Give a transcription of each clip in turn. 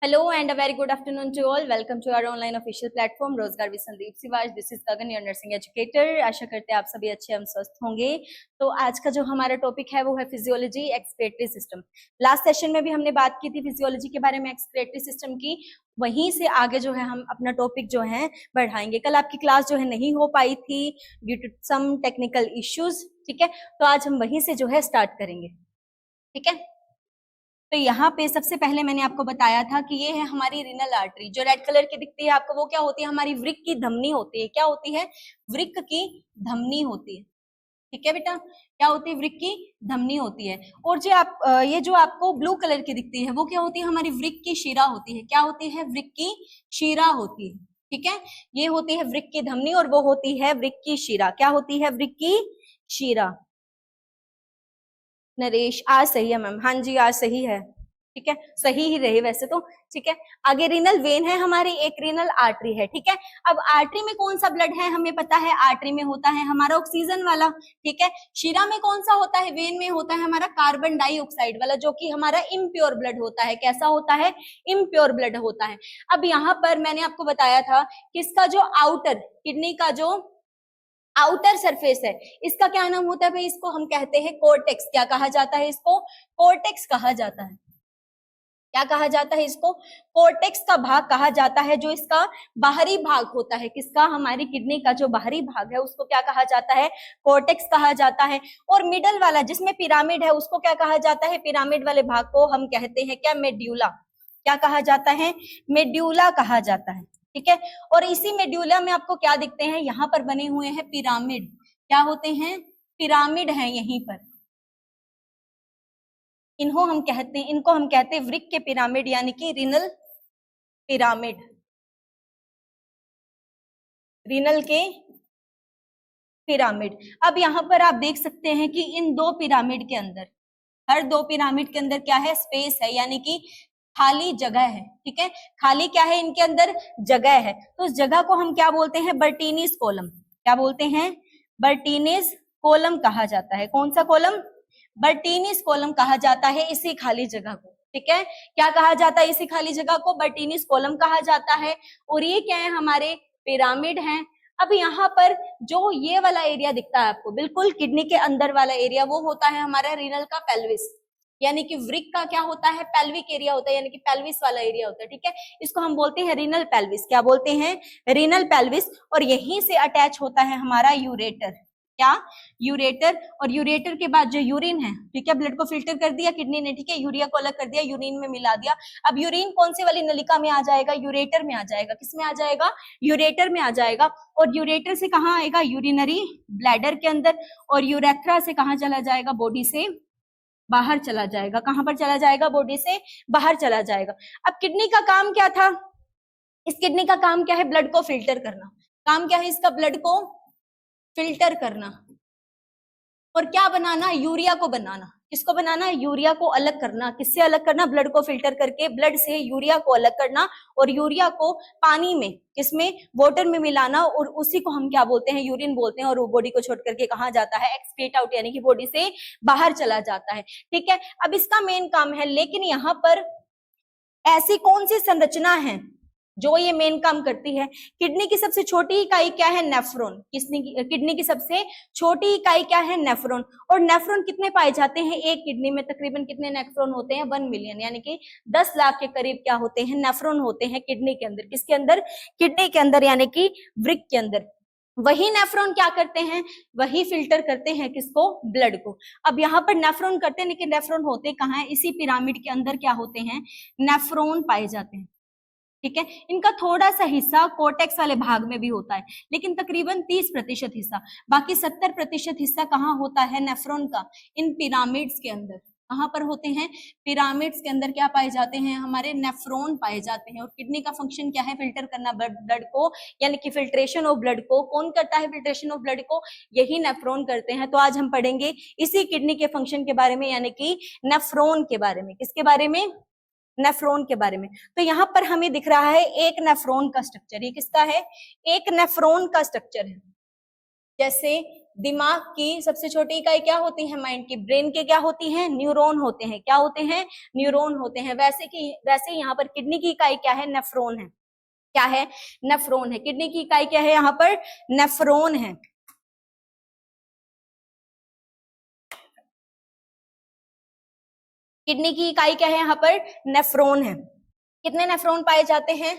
Hello and a very good afternoon to all. Welcome to our online official platform Rozgar with Sandeep Siwach. This is Gagan, your nursing educator. आशा करते हैं आप सभी अच्छे हम स्वस्थ होंगे. तो आज का जो हमारा टॉपिक है वो है physiology excretory system. Last session में भी हमने बात की थी फिजियोलॉजी के बारे में, एक्सक्रीटरी सिस्टम की. वहीं से आगे जो है हम अपना टॉपिक जो है बढ़ाएंगे. कल आपकी क्लास जो है नहीं हो पाई थी due to some technical issues. ठीक है, तो आज हम वहीं से जो है स्टार्ट करेंगे. ठीक है, तो यहाँ पे सबसे पहले मैंने आपको बताया था कि ये है हमारी रीनल आर्टरी. जो रेड कलर की दिखती है आपको, वो क्या होती है? हमारी वृक्क की धमनी होती है. क्या होती है? वृक्क की धमनी होती है. ठीक है बेटा, क्या होती है? वृक्क की धमनी होती है. और जो आप ये जो आपको ब्लू कलर की दिखती है वो क्या होती है? हमारी वृक्क की शिरा होती है. क्या होती है? वृक्क की शिरा होती है. ठीक है, ये होती है वृक्क की धमनी और वो होती है वृक्क की शिरा. क्या होती है? वृक्क की शिरा. नरेश आज सही है मैम. हाँ जी आज सही है. ठीक है, सही ही रहे वैसे तो. ठीक है, आगे रीनल वेन है हमारी, एक रीनल आर्टरी है. ठीक है, अब आर्टरी में कौन सा ब्लड है हमें पता है. आर्टरी में होता है हमारा ऑक्सीजन वाला. ठीक है, शिरा में कौन सा होता है? वेन में होता है हमारा कार्बन डाइऑक्साइड वाला, जो कि हमारा इम्प्योर ब्लड होता है. कैसा होता है? इम्प्योर ब्लड होता है. अब यहाँ पर मैंने आपको बताया था कि इसका जो आउटर किडनी का जो आउटर सरफेस है, इसका क्या नाम होता है भाई? इसको हम कहते हैं कोर्टेक्स. क्या कहा जाता है इसको? कोर्टेक्स कहा जाता है. क्या कहा जाता है इसको? कोर्टेक्स का भाग कहा जाता है. जो इसका बाहरी भाग होता है, किसका? हमारी किडनी का जो बाहरी भाग है उसको क्या कहा जाता है? कोर्टेक्स कहा जाता है. और मिडल वाला जिसमें पिरामिड है उसको क्या कहा जाता है? पिरामिड वाले भाग को हम कहते हैं क्या? मेड्यूला. क्या कहा जाता है? मेड्यूला कहा जाता है. ठीक है, और इसी मेड्यूला में आपको क्या दिखते हैं? यहाँ पर बने हुए हैं पिरामिड. क्या होते हैं? पिरामिड है यहीं पर. इनको हम कहते हैं वृक्क के पिरामिड, यानी कि रीनल पिरामिड. रीनल के पिरामिड. अब यहाँ पर आप देख सकते हैं कि इन दो पिरामिड के अंदर, हर दो पिरामिड के अंदर क्या है? स्पेस है, यानी कि खाली जगह है. ठीक है, खाली क्या है? इनके अंदर जगह है. तो उस जगह को हम क्या बोलते हैं? बर्टीनीज कॉलम. क्या बोलते हैं? बर्टीनीज कॉलम कहा जाता है. कौन सा कॉलम? बर्टीनीज कॉलम कहा जाता है इसी खाली जगह को. ठीक है, क्या कहा जाता है इसी खाली जगह को? बर्टीनीज कॉलम कहा जाता है. और ये क्या है? हमारे पिरामिड हैं. अब यहाँ पर जो ये वाला एरिया दिखता है आपको, बिल्कुल किडनी के अंदर वाला एरिया, वो होता है हमारा रीनल का पेल्विस. यानी कि वृक्क का क्या होता है? पेल्विक एरिया होता है, यानी कि पेल्विस वाला एरिया होता है. ठीक है, इसको हम बोलते हैं रीनल पेल्विस. क्या बोलते हैं? Renal pelvis. और यहीं से अटैच होता है हमारा यूरेटर. क्या? यूरेटर. और यूरेटर के बाद जो यूरिन है, ठीक है, ब्लड को फिल्टर कर दिया किडनी ने. ठीक है, यूरिया को अलग कर दिया, यूरिन में मिला दिया. अब यूरिन कौन सी वाली नलिका में आ जाएगा? यूरेटर में आ जाएगा. किस में आ जाएगा? यूरेटर में आ जाएगा. और यूरेटर से कहाँ आएगा? यूरिनरी ब्लैडर के अंदर. और यूरेथ्रा से कहाँ चला जाएगा? बॉडी से बाहर चला जाएगा. कहां पर चला जाएगा? बॉडी से बाहर चला जाएगा. अब किडनी का काम क्या था? इस किडनी का काम क्या है? ब्लड को फिल्टर करना. काम क्या है इसका? ब्लड को फिल्टर करना. और क्या बनाना? यूरिया को बनाना. किसको बनाना? यूरिया को अलग करना. किससे अलग करना? ब्लड को फिल्टर करके ब्लड से यूरिया को अलग करना. और यूरिया को पानी में, किसमें? वाटर में मिलाना. और उसी को हम क्या बोलते हैं? यूरिन बोलते हैं. और वो बॉडी को छोड़ करके कहाँ जाता है? एक्सक्रीट आउट, यानी कि बॉडी से बाहर चला जाता है. ठीक है, अब इसका मेन काम है. लेकिन यहाँ पर ऐसी कौन सी संरचना है जो ये मेन काम करती है? किडनी की सबसे छोटी इकाई क्या है? नेफ्रॉन. किडनी की सबसे छोटी इकाई क्या है? नेफ्रॉन. और नेफ्रॉन कितने पाए जाते हैं एक किडनी में? तकरीबन कितने नेफ्रॉन होते हैं? 1 मिलियन, यानी कि 10 लाख के करीब क्या होते हैं? नेफ्रॉन होते हैं किडनी के अंदर. किसके अंदर? किडनी के अंदर, यानी कि वृक्क के अंदर. वही नेफ्रॉन क्या करते हैं? वही फिल्टर करते हैं किसको? ब्लड को. अब यहाँ पर नेफ्रॉन करते हैं, लेकिन नेफ्रॉन होते कहाँ है? इसी पिरामिड के अंदर क्या होते हैं? नेफ्रॉन पाए जाते हैं. ठीक है, इनका थोड़ा सा हिस्सा कोर्टेक्स वाले भाग में भी होता है, लेकिन तकरीबन 30% हिस्सा. बाकी 70% हिस्सा कहाँ होता है नेफ्रॉन का? इन पिरामिड्स के अंदर. कहाँ पर होते हैं? पिरामिड्स के अंदर क्या पाए जाते हैं? हमारे नेफ्रॉन पाए जाते हैं. और किडनी का फंक्शन क्या है? फिल्टर करना ब्लड को, यानी कि फिल्ट्रेशन ऑफ ब्लड को. कौन करता है फिल्ट्रेशन ऑफ ब्लड को? यही नेफ्रॉन करते हैं. तो आज हम पढ़ेंगे इसी किडनी के फंक्शन के बारे में, यानी कि नेफ्रॉन के बारे में. किसके बारे में? नेफ्रॉन के बारे में. तो यहाँ पर हमें दिख रहा है एक नेफ्रॉन का स्ट्रक्चर. ये किसका है? एक नेफ्रॉन का स्ट्रक्चर है. जैसे दिमाग की सबसे छोटी इकाई क्या होती है? माइंड की। ब्रेन के क्या होती है? न्यूरॉन होते हैं। क्या होते हैं? न्यूरॉन होते हैं। वैसे यहाँ पर किडनी की इकाई क्या है? नेफ्रॉन है। क्या है? नेफ्रॉन है। किडनी की इकाई क्या है यहाँ पर? नेफ्रॉन है। किडनी की इकाई क्या है यहाँ पर? नेफ्रॉन है। कितने नेफ्रॉन पाए जाते हैं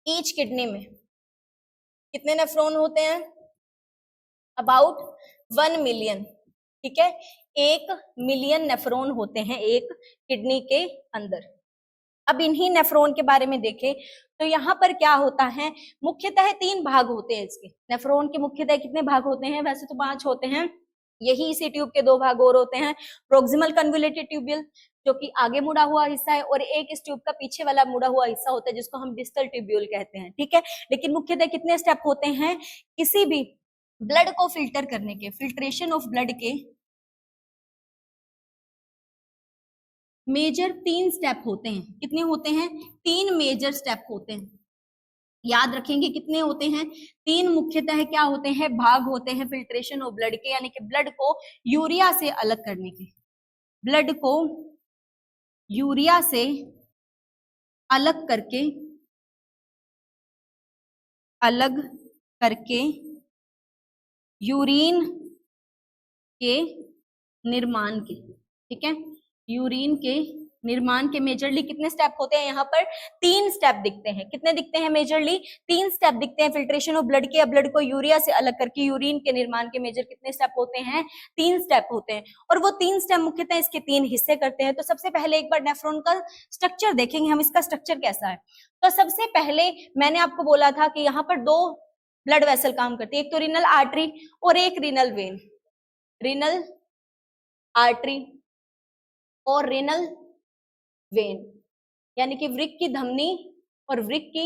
ईच किडनी में? कितने नेफ्रॉन होते हैं? About 1 million. ठीक है, 1 मिलियन नेफ्रॉन होते हैं एक किडनी के अंदर। अब इन्हीं नेफ्रॉन के बारे में देखें तो यहाँ पर क्या होता है, मुख्यतः 3 भाग होते हैं इसके। नेफ्रॉन के मुख्यतः कितने भाग होते हैं? वैसे तो 5 होते हैं, यही इसी ट्यूब के 2 भाग और होते हैं। प्रोक्सिमल कन्वोल्यूटेड ट्यूब्यूल जो कि आगे मुड़ा हुआ हिस्सा है, और एक इस ट्यूब का पीछे वाला मुड़ा हुआ हिस्सा होता है जिसको हम डिस्टल ट्यूब्यूल कहते हैं। ठीक है, लेकिन मुख्यतः कितने स्टेप होते हैं किसी भी ब्लड को फिल्टर करने के? फिल्ट्रेशन ऑफ ब्लड के मेजर 3 स्टेप होते हैं। कितने होते हैं? 3 मेजर स्टेप होते हैं। याद रखेंगे कितने होते हैं? 3 मुख्यतः क्या होते हैं? भाग होते हैं फिल्ट्रेशन ऑफ ब्लड के, यानी कि ब्लड को यूरिया से अलग करने के। ब्लड को यूरिया से अलग करके यूरिन के निर्माण के। ठीक है, यूरिन के निर्माण के मेजरली कितने स्टेप होते हैं? यहाँ पर 3 स्टेप दिखते हैं। कितने दिखते हैं? मेजरली 3 स्टेप दिखते हैं फिल्ट्रेशन ऑफ ब्लड के। अब ब्लड को यूरिया से अलग करके यूरिन के निर्माण के मेजर कितने स्टेप होते हैं? 3 स्टेप होते हैं। और वो 3 स्टेप मुख्यतः इसके 3 हिस्से करते हैं। तो सबसे पहले एक बार नेफ्रॉन का स्ट्रक्चर देखेंगे हम, इसका स्ट्रक्चर कैसा है। तो सबसे पहले मैंने आपको बोला था कि यहाँ पर 2 ब्लड वेसल काम करती है, एक तो रीनल आर्टरी और एक रीनल वेन। रीनल आर्टरी और रीनल वेन, यानी कि वृक्क की धमनी और वृक्क की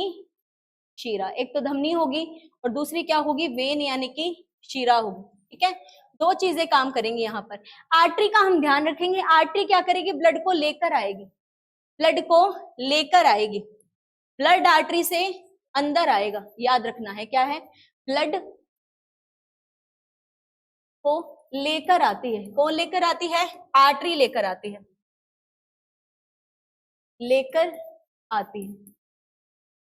शिरा। एक तो धमनी होगी और दूसरी क्या होगी? वेन, यानी कि शिरा होगी। ठीक है, 2 चीजें काम करेंगी यहाँ पर। आर्टरी का हम ध्यान रखेंगे, आर्टरी क्या करेगी? ब्लड को लेकर आएगी। ब्लड को लेकर आएगी, ब्लड आर्टरी से अंदर आएगा। याद रखना है क्या है? ब्लड को लेकर आती है। कौन लेकर आती है? आर्टरी लेकर आती है, लेकर आती है।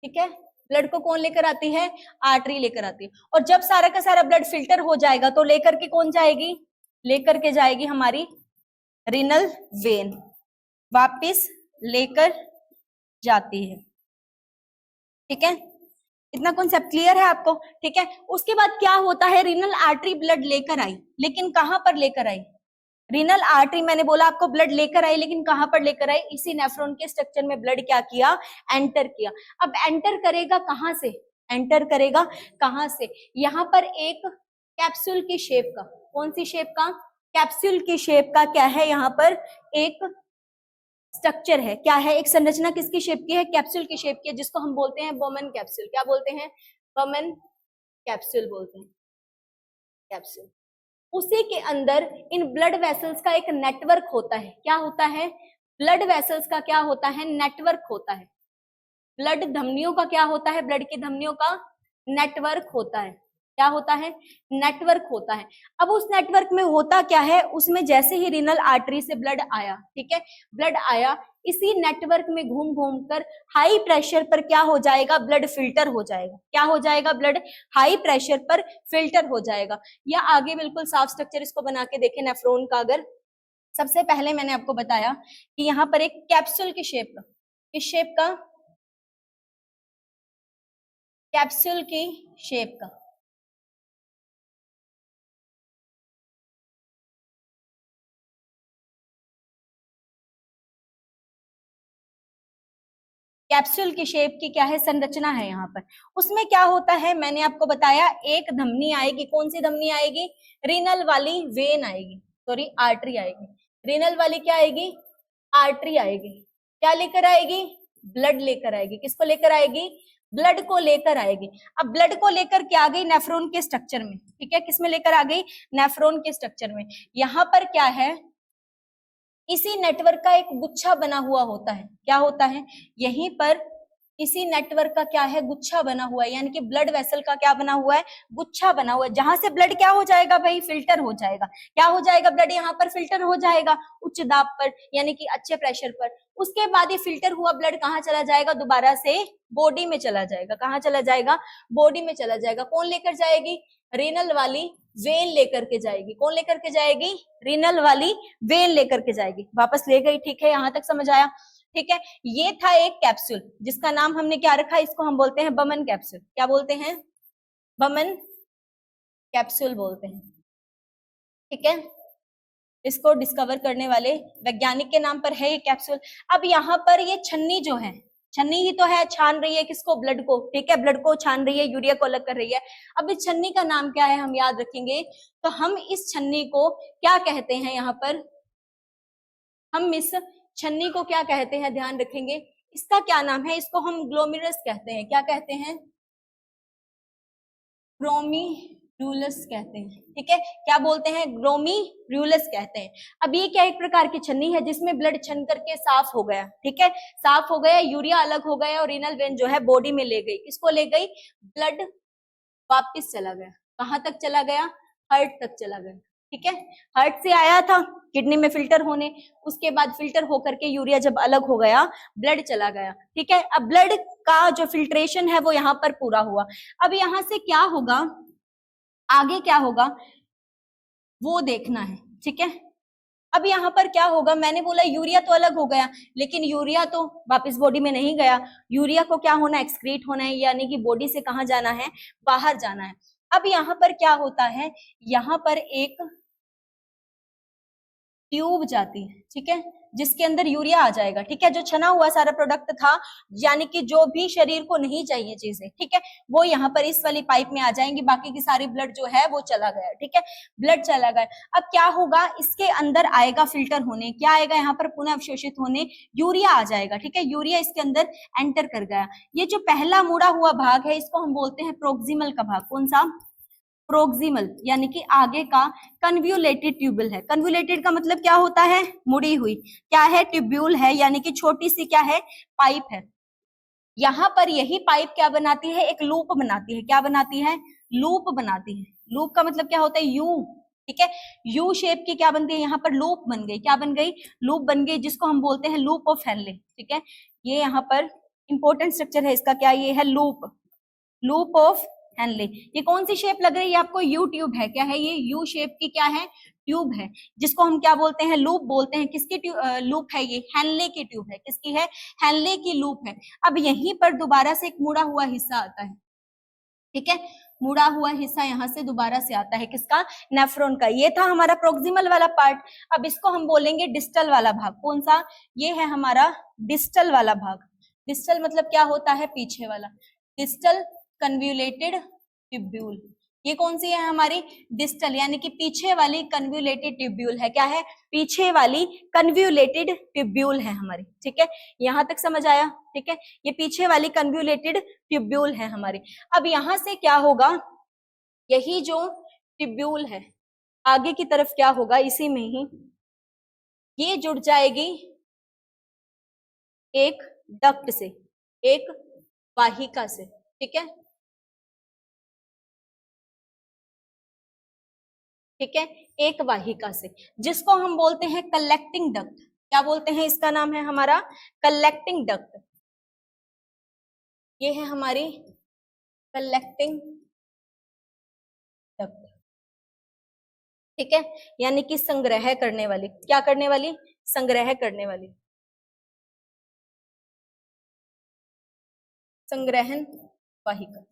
ठीक है, ब्लड को कौन लेकर आती है? आर्टरी लेकर आती है। और जब सारा का सारा ब्लड फिल्टर हो जाएगा तो लेकर के कौन जाएगी? लेकर के जाएगी हमारी रीनल वेन, वापिस लेकर जाती है। ठीक है, इतना कॉन्सेप्ट क्लियर है आपको? ठीक है, उसके बाद क्या होता है? रीनल आर्टरी ब्लड लेकर आई, लेकिन कहां पर लेकर आई? रीनल आर्टरी मैंने बोला आपको ब्लड लेकर आई, लेकिन कहां पर लेकर आई? इसी नेफ्रॉन के स्ट्रक्चर में ब्लड क्या किया? एंटर किया। अब एंटर करेगा कहां से? एंटर करेगा कहां से? यहां पर एक कैप्सूल की शेप का, कौन सी शेप का? कैप्सूल की शेप का क्या है? यहाँ पर एक स्ट्रक्चर है। क्या है? एक संरचना किसकी शेप की है? कैप्सूल की शेप की है, जिसको हम बोलते हैं बोमन कैप्सूल। क्या बोलते हैं? बोमन कैप्सूल बोलते हैं, कैप्सूल। उसी के अंदर इन ब्लड वेसल्स का एक नेटवर्क होता है। क्या होता है? ब्लड वेसल्स का क्या होता है? नेटवर्क होता है। ब्लड धमनियों का क्या होता है? ब्लड की धमनियों का नेटवर्क होता है। क्या होता है? नेटवर्क होता है। अब उस नेटवर्क में होता क्या है? उसमें जैसे ही रीनल आर्टरी से ब्लड आया, ठीक है, ब्लड आया, इसी नेटवर्क में घूम घूम कर हाई प्रेशर पर क्या हो जाएगा? ब्लड फिल्टर हो जाएगा। क्या हो जाएगा? ब्लड हाई प्रेशर पर फिल्टर हो जाएगा। या आगे बिल्कुल साफ स्ट्रक्चर इसको बना के देखें नेफ्रॉन का। अगर सबसे पहले मैंने आपको बताया कि यहाँ पर एक कैप्सूल की शेप का, इस शेप का, कैप्सूल की शेप का, कैप्सूल की शेप की क्या है? संरचना है यहाँ पर। उसमें क्या होता है? मैंने आपको बताया एक धमनी आएगी। कौन सी धमनी आएगी? रीनल वाली वेन आएगी, सॉरी आर्टरी आएगी। रीनल वाली क्या आएगी? आर्टरी आएगी। क्या लेकर आएगी? ब्लड लेकर आएगी। किसको लेकर आएगी? ब्लड को लेकर आएगी। अब ब्लड को लेकर क्या आ गई? नेफ्रॉन के स्ट्रक्चर में। ठीक है, किसमें लेकर आ गई? नेफ्रॉन के स्ट्रक्चर में। यहाँ पर क्या है? इसी नेटवर्क का एक गुच्छा बना हुआ होता है। क्या होता है? यहीं पर इसी नेटवर्क का क्या है, गुच्छा बना हुआ है, यानी कि ब्लड वेसल का क्या बना हुआ है, गुच्छा बना हुआ है, जहां से ब्लड क्या हो जाएगा भाई, फिल्टर हो जाएगा। क्या हो जाएगा, ब्लड यहाँ पर फिल्टर हो जाएगा उच्च दाब पर, यानी कि अच्छे प्रेशर पर। उसके बाद ये फिल्टर हुआ ब्लड कहाँ चला जाएगा, दोबारा से बॉडी में चला जाएगा। कहाँ चला जाएगा, बॉडी में चला जाएगा। कौन लेकर जाएगी, रीनल वाली वेन लेकर के जाएगी। कौन लेकर के जाएगी, रीनल वाली वेन लेकर के जाएगी। वापस ले गई, ठीक है, यहां तक समझ आया, ठीक है। ये था एक कैप्सूल जिसका नाम हमने क्या रखा, इसको हम बोलते हैं बमन कैप्सूल। क्या बोलते हैं, बमन कैप्सूल बोलते हैं, ठीक है। इसको डिस्कवर करने वाले वैज्ञानिक के नाम पर है ये कैप्सूल। अब यहाँ पर ये छन्नी जो है, छन्नी ही तो है, छान रही है किसको, ब्लड को, ठीक है, ब्लड को छान रही है, यूरिया को अलग कर रही है। अब इस छन्नी का नाम क्या है, हम याद रखेंगे। तो हम इस छन्नी को क्या कहते हैं, यहाँ पर हम इस छन्नी को क्या कहते हैं, ध्यान रखेंगे। इसका क्या नाम है, इसको हम ग्लोमेरुलस कहते हैं। क्या कहते हैं, ग्लोमेरुलस कहते हैं, ठीक है। क्या बोलते हैं, ग्लोमेरुलस कहते हैं। अब ये क्या एक प्रकार की छन्नी है जिसमें ब्लड छन करके साफ हो गया, ठीक है, साफ हो गया, यूरिया अलग हो गया और रीनल वेन जो है बॉडी में ले गई। किसको ले गई, ब्लड वापिस चला गया। कहां तक चला गया, हार्ट तक चला गया, ठीक है। हार्ट से आया था किडनी में फिल्टर होने, उसके बाद फिल्टर होकर के यूरिया जब अलग हो गया, ब्लड चला गया, ठीक है। अब ब्लड का जो फिल्ट्रेशन है वो यहाँ पर पूरा हुआ। अब यहाँ से क्या होगा, आगे क्या होगा वो देखना है, ठीक है। अब यहाँ पर क्या होगा, मैंने बोला यूरिया तो अलग हो गया, लेकिन यूरिया तो वापस बॉडी में नहीं गया। यूरिया को क्या होना, एक्सक्रीट होना है, यानी कि बॉडी से कहाँ जाना है, बाहर जाना है। अब यहाँ पर क्या होता है, यहाँ पर एक ट्यूब जाती है, ठीक है, जिसके अंदर यूरिया आ जाएगा, ठीक है, जो छना हुआ सारा प्रोडक्ट था, यानी कि जो भी शरीर को नहीं चाहिए चीजें, ठीक है, वो यहाँ पर इस वाली पाइप में आ जाएंगी। बाकी की सारी ब्लड जो है वो चला गया, ठीक है, ब्लड चला गया। अब क्या होगा, इसके अंदर आएगा फिल्टर होने, क्या आएगा यहाँ पर, पुनः अवशोषित होने, यूरिया आ जाएगा, ठीक है, यूरिया इसके अंदर एंटर कर गया। ये जो पहला मुड़ा हुआ भाग है इसको हम बोलते हैं प्रोक्सिमल का भाग। कौन सा, प्रोक्सिमल, यानी कि आगे का कन्व्यूलेटेड ट्यूबुल है। कन्व्यूलेटेड का मतलब क्या होता है, मुड़ी हुई, क्या है, ट्यूब्यूल है, यानी कि छोटी सी क्या है, पाइप है। यहाँ पर यही पाइप क्या बनाती है, एक लूप बनाती है। क्या बनाती है, लूप बनाती है। लूप का मतलब क्या होता है, यू, ठीक है, यू शेप की क्या बनती है, यहाँ पर लूप बन गई। क्या बन गई, लूप बन गई, जिसको हम बोलते हैं लूप ऑफ हेनले, ठीक है। ये यहाँ पर इंपॉर्टेंट स्ट्रक्चर है इसका, क्या ये है, लूप, लूप ऑफ हेनले। ये कौन सी शेप लग रही है आपको, यू ट्यूब है। क्या है ये, यू शेप की क्या है, ट्यूब है, जिसको हम क्या बोलते हैं, लूप बोलते हैं। किसकी लूप है ये, हेनले की ट्यूब है। किसकी है, हेनले की लूप है। अब यहीं पर दोबारा से एक मुड़ा हुआ हिस्सा आता है, ठीक है, मुड़ा हुआ हिस्सा यहाँ से दोबारा से आता है, किसका, नेफ्रॉन का। ये था हमारा प्रोक्सिमल वाला पार्ट। अब इसको हम बोलेंगे डिस्टल वाला भाग। कौन सा, ये है हमारा डिस्टल वाला भाग। डिस्टल मतलब क्या होता है, पीछे वाला, डिस्टल कन्व्यूलेटेड ट्यूब्यूल। ये कौन सी है हमारी, डिस्टल, यानी कि पीछे वाली कन्व्यूलेटेड ट्यूब्यूल है। क्या है, पीछे वाली कन्व्यूलेटेड ट्यूब्यूल है हमारी, ठीक है, यहां तक समझ आया, ठीक है, ये पीछे वाली कन्व्यूलेटेड ट्यूब्यूल है हमारी। अब यहां से क्या होगा, यही जो ट्यूब्यूल है आगे की तरफ क्या होगा, इसी में ही ये जुड़ जाएगी एक डक्ट से, एक वाहिका से, ठीक है, ठीक है, एक वाहिका से, जिसको हम बोलते हैं कलेक्टिंग डक्ट। क्या बोलते हैं, इसका नाम है हमारा कलेक्टिंग डक्ट। ये है हमारी कलेक्टिंग डक्ट, ठीक है, यानी कि संग्रह करने वाली, क्या करने वाली, संग्रह करने वाली, संग्रहण वाहिका।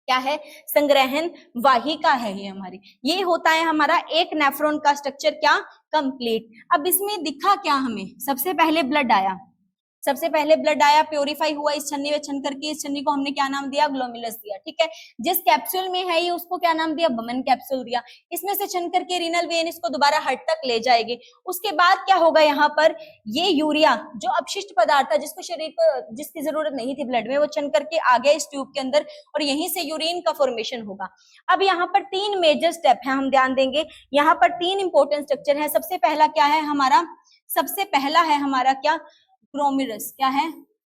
क्या है, संग्रहण वाहिका है ये हमारी। ये होता है हमारा एक नेफ्रॉन का स्ट्रक्चर क्या, कंप्लीट। अब इसमें दिखा क्या हमें, सबसे पहले ब्लड आया, सबसे पहले ब्लड आया, प्योरीफाई हुआ इस छन्नी में छन करके, इस छन्नी को हमने क्या नाम दिया, ग्लोमेरुलस दिया, ठीक है। जिस कैप्सूल में है ये उसको क्या नाम दिया, बमन कैप्सूल दिया। इसमें से छन करके रीनल वेन इसको दोबारा हार्ट तक ले जाएगी। उसके बाद क्या होगा, यहाँ पर ये यूरिया जो अपशिष्ट पदार्थ था, जिसको शरीर को, जिसकी जरूरत नहीं थी ब्लड में, वो छन करके आ गया इस ट्यूब के अंदर और यहीं से यूरिन का फॉर्मेशन होगा। अब यहाँ पर 3 मेजर स्टेप है, हम ध्यान देंगे। यहाँ पर 3 इंपॉर्टेंट स्ट्रक्चर है। सबसे पहला क्या है हमारा, सबसे पहला है हमारा क्या, ग्लोमेरुलस। क्या है,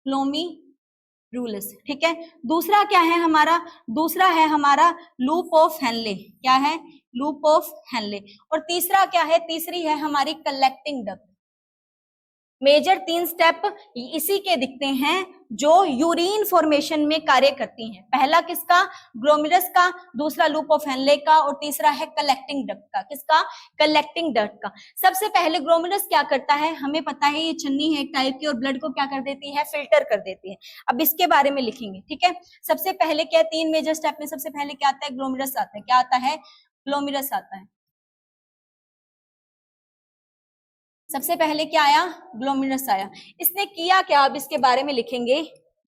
ग्लोमीरुलस, ठीक है। दूसरा क्या है हमारा, दूसरा है हमारा लूप ऑफ हेनले, क्या है, लूप ऑफ हेनले। और तीसरा क्या है, तीसरी है हमारी कलेक्टिंग डक्ट। मेजर 3 स्टेप इसी के दिखते हैं जो यूरिन फॉर्मेशन में कार्य करती हैं। पहला किसका, ग्लोमेरुलस का, दूसरा लूप ऑफ हेनले का, और तीसरा है कलेक्टिंग डक्ट का। किसका, कलेक्टिंग डक्ट का। सबसे पहले ग्लोमेरुलस क्या करता है, हमें पता है ये छन्नी है एक टाइप की, और ब्लड को क्या कर देती है, फिल्टर कर देती है। अब इसके बारे में लिखेंगे, ठीक है। सबसे पहले क्या, 3 मेजर स्टेप में सबसे पहले क्या आता है, ग्लोमेरुलस आता है। क्या आता है, ग्लोमेरुलस आता है। सबसे पहले क्या आया, ग्लोमेरुलस आया। इसने किया क्या, अब इसके बारे में लिखेंगे।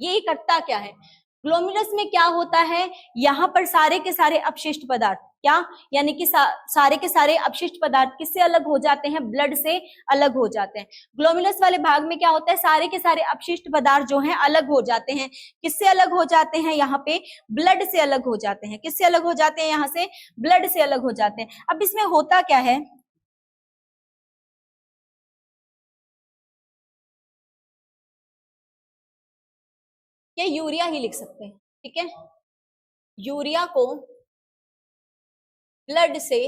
ये करता क्या है, ग्लोमेरुलस में क्या होता है, यहाँ पर सारे के सारे अपशिष्ट पदार्थ, क्या, यानी कि सारे के सारे अपशिष्ट पदार्थ किससे अलग हो जाते हैं, ब्लड से अलग हो जाते हैं। ग्लोमेरुलस वाले भाग में क्या होता है, सारे के सारे अपशिष्ट पदार्थ जो हैं अलग हो जाते हैं। किससे अलग हो जाते हैं, यहाँ पे ब्लड से अलग हो जाते हैं। किससे अलग हो जाते हैं, यहाँ से ब्लड से अलग हो जाते हैं। अब इसमें होता क्या है, ये यूरिया ही लिख सकते हैं, ठीक है। यूरिया को ब्लड से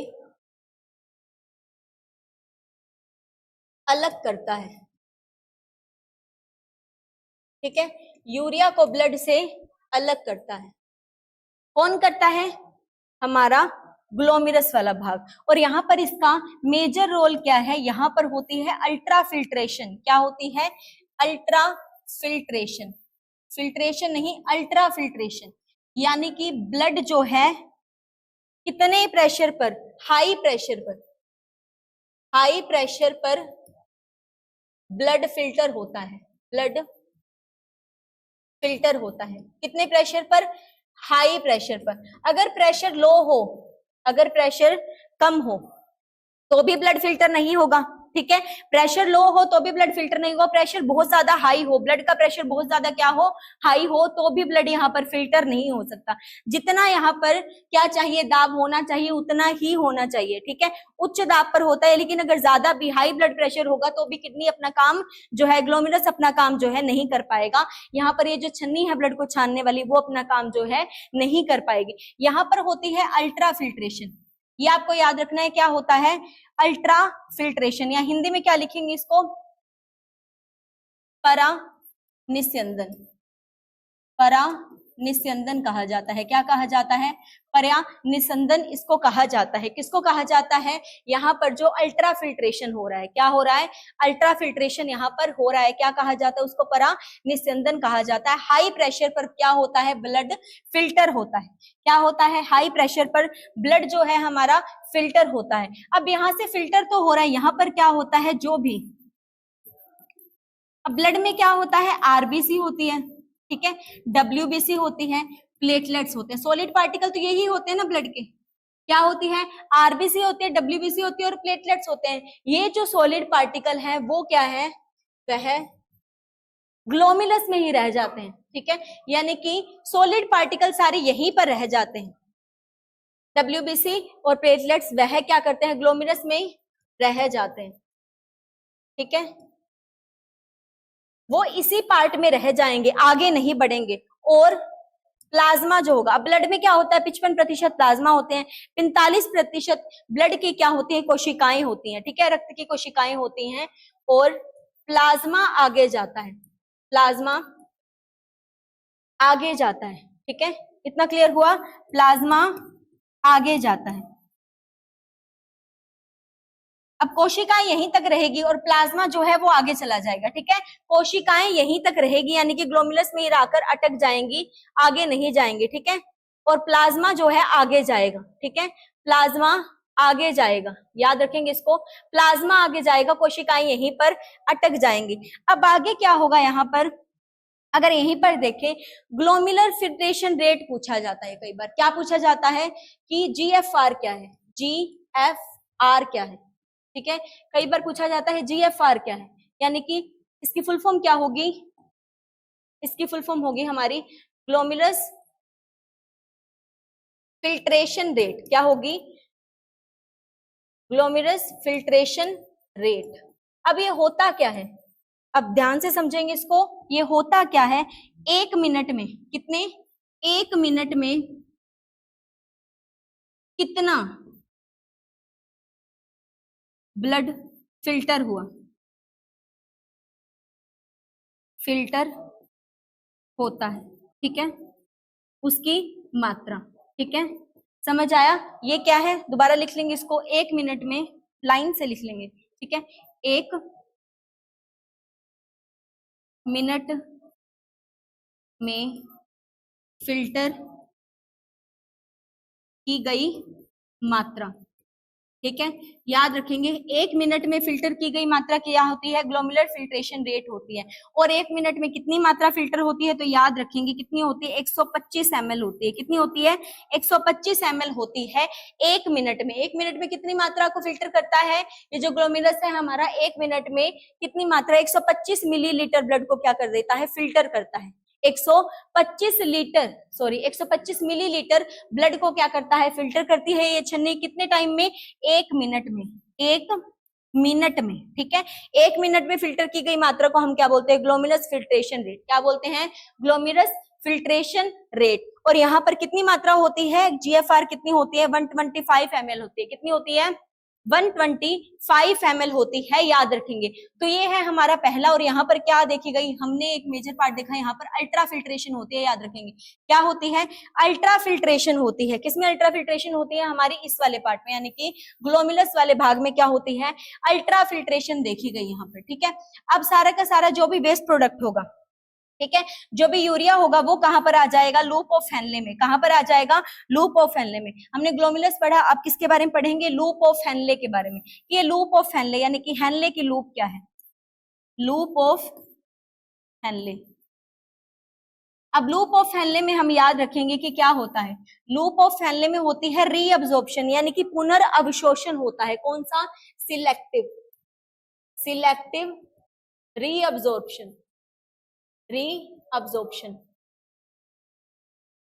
अलग करता है, ठीक है। यूरिया को ब्लड से अलग करता है, कौन करता है, हमारा ग्लोमेरुलस वाला भाग। और यहाँ पर इसका मेजर रोल क्या है, यहाँ पर होती है अल्ट्रा फिल्ट्रेशन। क्या होती है, अल्ट्रा फिल्ट्रेशन, फिल्ट्रेशन नहीं, अल्ट्रा फिल्ट्रेशन। यानी कि ब्लड जो है कितने प्रेशर पर, हाई प्रेशर पर, हाई प्रेशर पर ब्लड फिल्टर होता है। ब्लड फिल्टर होता है कितने प्रेशर पर, हाई प्रेशर पर। अगर प्रेशर लो हो, अगर प्रेशर कम हो तो भी ब्लड फिल्टर नहीं होगा, ठीक है। प्रेशर लो हो तो भी ब्लड फिल्टर नहीं होगा। प्रेशर बहुत ज्यादा हाई हो, ब्लड का प्रेशर बहुत ज्यादा क्या हो, हाई हो, तो भी ब्लड यहाँ पर फिल्टर नहीं हो सकता। जितना यहाँ पर क्या चाहिए, दाब होना चाहिए, उतना ही होना चाहिए, ठीक है। उच्च दाब पर होता है, लेकिन अगर ज्यादा भी हाई ब्लड प्रेशर होगा तो भी किडनी अपना काम जो है, ग्लोमेरुलस अपना काम जो है नहीं कर पाएगा। यहाँ पर ये जो छन्नी है ब्लड को छानने वाली, वो अपना काम जो है नहीं कर पाएगी। यहाँ पर होती है अल्ट्रा फिल्ट्रेशन। ये आपको याद रखना है, क्या होता है, अल्ट्रा फिल्ट्रेशन, या हिंदी में क्या लिखेंगे इसको, परानिस्यंदन। परानिस्यंदन कहा जाता है। क्या कहा जाता है, परानिस्यंदन इसको कहा जाता है। किसको कहा जाता है, यहाँ पर जो अल्ट्रा फिल्ट्रेशन हो रहा है, क्या हो रहा है, अल्ट्रा फिल्ट्रेशन यहाँ पर हो रहा है, क्या कहा जाता है, उसको परानिस्यंदन कहा जाता है। हाई प्रेशर पर क्या होता है, ब्लड फिल्टर होता है। क्या होता है, हाई प्रेशर पर ब्लड जो है हमारा फिल्टर होता है। अब यहाँ से फिल्टर तो हो रहा है, यहाँ पर क्या होता है, जो भी, अब ब्लड में क्या होता है, आरबीसी होती है, ठीक है, डब्ल्यूबीसी होती है, प्लेटलेट्स होते हैं। सॉलिड पार्टिकल तो यही होते हैं ना ब्लड के, क्या होती है, आरबीसी होती है, डब्ल्यूबीसी होती है, और प्लेटलेट्स होते हैं। ये जो सॉलिड पार्टिकल है वो क्या है, वह ग्लोमेरुलस में ही रह जाते हैं, ठीक है। यानी कि सॉलिड पार्टिकल सारे यहीं पर रह जाते हैं। डब्ल्यूबीसी और प्लेटलेट्स वह क्या करते हैं, ग्लोमेरुलस में ही रह जाते हैं, ठीक है। वो इसी पार्ट में रह जाएंगे, आगे नहीं बढ़ेंगे। और प्लाज्मा जो होगा, ब्लड में क्या होता है, 55% प्लाज्मा होते हैं, 45% ब्लड की क्या होती है, कोशिकाएं होती हैं, ठीक है, रक्त की कोशिकाएं होती हैं। और प्लाज्मा आगे जाता है, प्लाज्मा आगे जाता है, ठीक है। इतना क्लियर हुआ, प्लाज्मा आगे जाता है। अब कोशिकाएं यहीं तक रहेगी और प्लाज्मा जो है वो आगे चला जाएगा, ठीक है। कोशिकाएं यहीं तक रहेगी, यानी कि ग्लोमेरुलस में ही रहकर अटक जाएंगी, आगे नहीं जाएंगे, ठीक है। और प्लाज्मा जो है आगे जाएगा, ठीक है, प्लाज्मा आगे जाएगा, याद रखेंगे इसको, प्लाज्मा आगे जाएगा, कोशिकाएं यहीं पर अटक जाएंगी। अब आगे क्या होगा, यहाँ पर अगर यहीं पर देखें, ग्लोमेरुलर फिल्ट्रेशन रेट पूछा जाता है कई बार। क्या पूछा जाता है कि जीएफआर क्या है, जीएफआर क्या है, ठीक है। कई बार पूछा जाता है जीएफआर क्या है, यानी कि इसकी फुल फॉर्म क्या होगी, इसकी फुल फॉर्म होगी हमारी ग्लोमेरुलस फिल्ट्रेशन रेट। क्या होगी, ग्लोमेरुलस फिल्ट्रेशन रेट। अब ये होता क्या है, अब ध्यान से समझेंगे इसको। ये होता क्या है, 1 मिनट में कितने, 1 मिनट में कितना ब्लड फिल्टर हुआ, फिल्टर होता है, ठीक है, उसकी मात्रा, ठीक है, समझ आया। ये क्या है, दोबारा लिख लेंगे इसको, 1 मिनट में, लाइन से लिख लेंगे, ठीक है, 1 मिनट में फिल्टर की गई मात्रा, ठीक है, याद रखेंगे 1 मिनट में फिल्टर की गई मात्रा क्या होती है, ग्लोमेरुलर फिल्ट्रेशन रेट होती है। और 1 मिनट में कितनी मात्रा फिल्टर होती है, तो याद रखेंगे कितनी होती है, 125 ml होती है। कितनी होती है, 125 ml होती है 1 मिनट में। 1 मिनट में कितनी मात्रा को फिल्टर करता है, ये जो ग्लोमेरुलस है हमारा 1 मिनट में कितनी मात्रा, 125 मिलीलीटर ब्लड को क्या कर देता है, फिल्टर करता है। 125 मिलीलीटर ब्लड को क्या करता है, फिल्टर करती है ये छन्नी, कितने टाइम में, 1 मिनट में, 1 मिनट में, ठीक है। 1 मिनट में फिल्टर की गई मात्रा को हम क्या बोलते हैं, ग्लोमेरुलस फिल्ट्रेशन रेट। क्या बोलते हैं, ग्लोमेरुलस फिल्ट्रेशन रेट। और यहाँ पर कितनी मात्रा होती है, GFR कितनी होती है, 125 ml होती है। कितनी होती है, 125 ml होती है, याद रखेंगे। तो ये है हमारा पहला। और यहाँ पर क्या देखी गई, हमने एक मेजर पार्ट देखा, यहाँ पर अल्ट्रा फिल्ट्रेशन होती है, याद रखेंगे। क्या होती है, अल्ट्रा फिल्ट्रेशन होती है। किसमें अल्ट्रा फिल्ट्रेशन होती है, हमारी इस वाले पार्ट में, यानी कि ग्लोमेरुलस वाले भाग में क्या होती है, अल्ट्रा फिल्ट्रेशन देखी गई यहाँ पर, ठीक है। अब सारा का सारा जो भी वेस्ट प्रोडक्ट होगा, ठीक है, जो भी यूरिया होगा वो कहां पर आ जाएगा, लूप ऑफ हेनले में। कहां पर आ जाएगा, लूप ऑफ हेनले में। हमने ग्लोमेरुलस पढ़ा, अब किसके बारे में पढ़ेंगे, लूप ऑफ हेनले के बारे में। ये लूप ऑफ हेनले यानी कि हेनले की लूप क्या है, लूप ऑफ हेनले। अब लूप ऑफ हेनले में हम याद रखेंगे कि क्या होता है, लूप ऑफ हेनले में होती है रीअब्जॉर्प्शन, यानी कि पुनर्अवशोषण होता है। कौन सा, सिलेक्टिव, सिलेक्टिव रीअब्जॉर्प्शन, रीअब्जॉर्प्शन,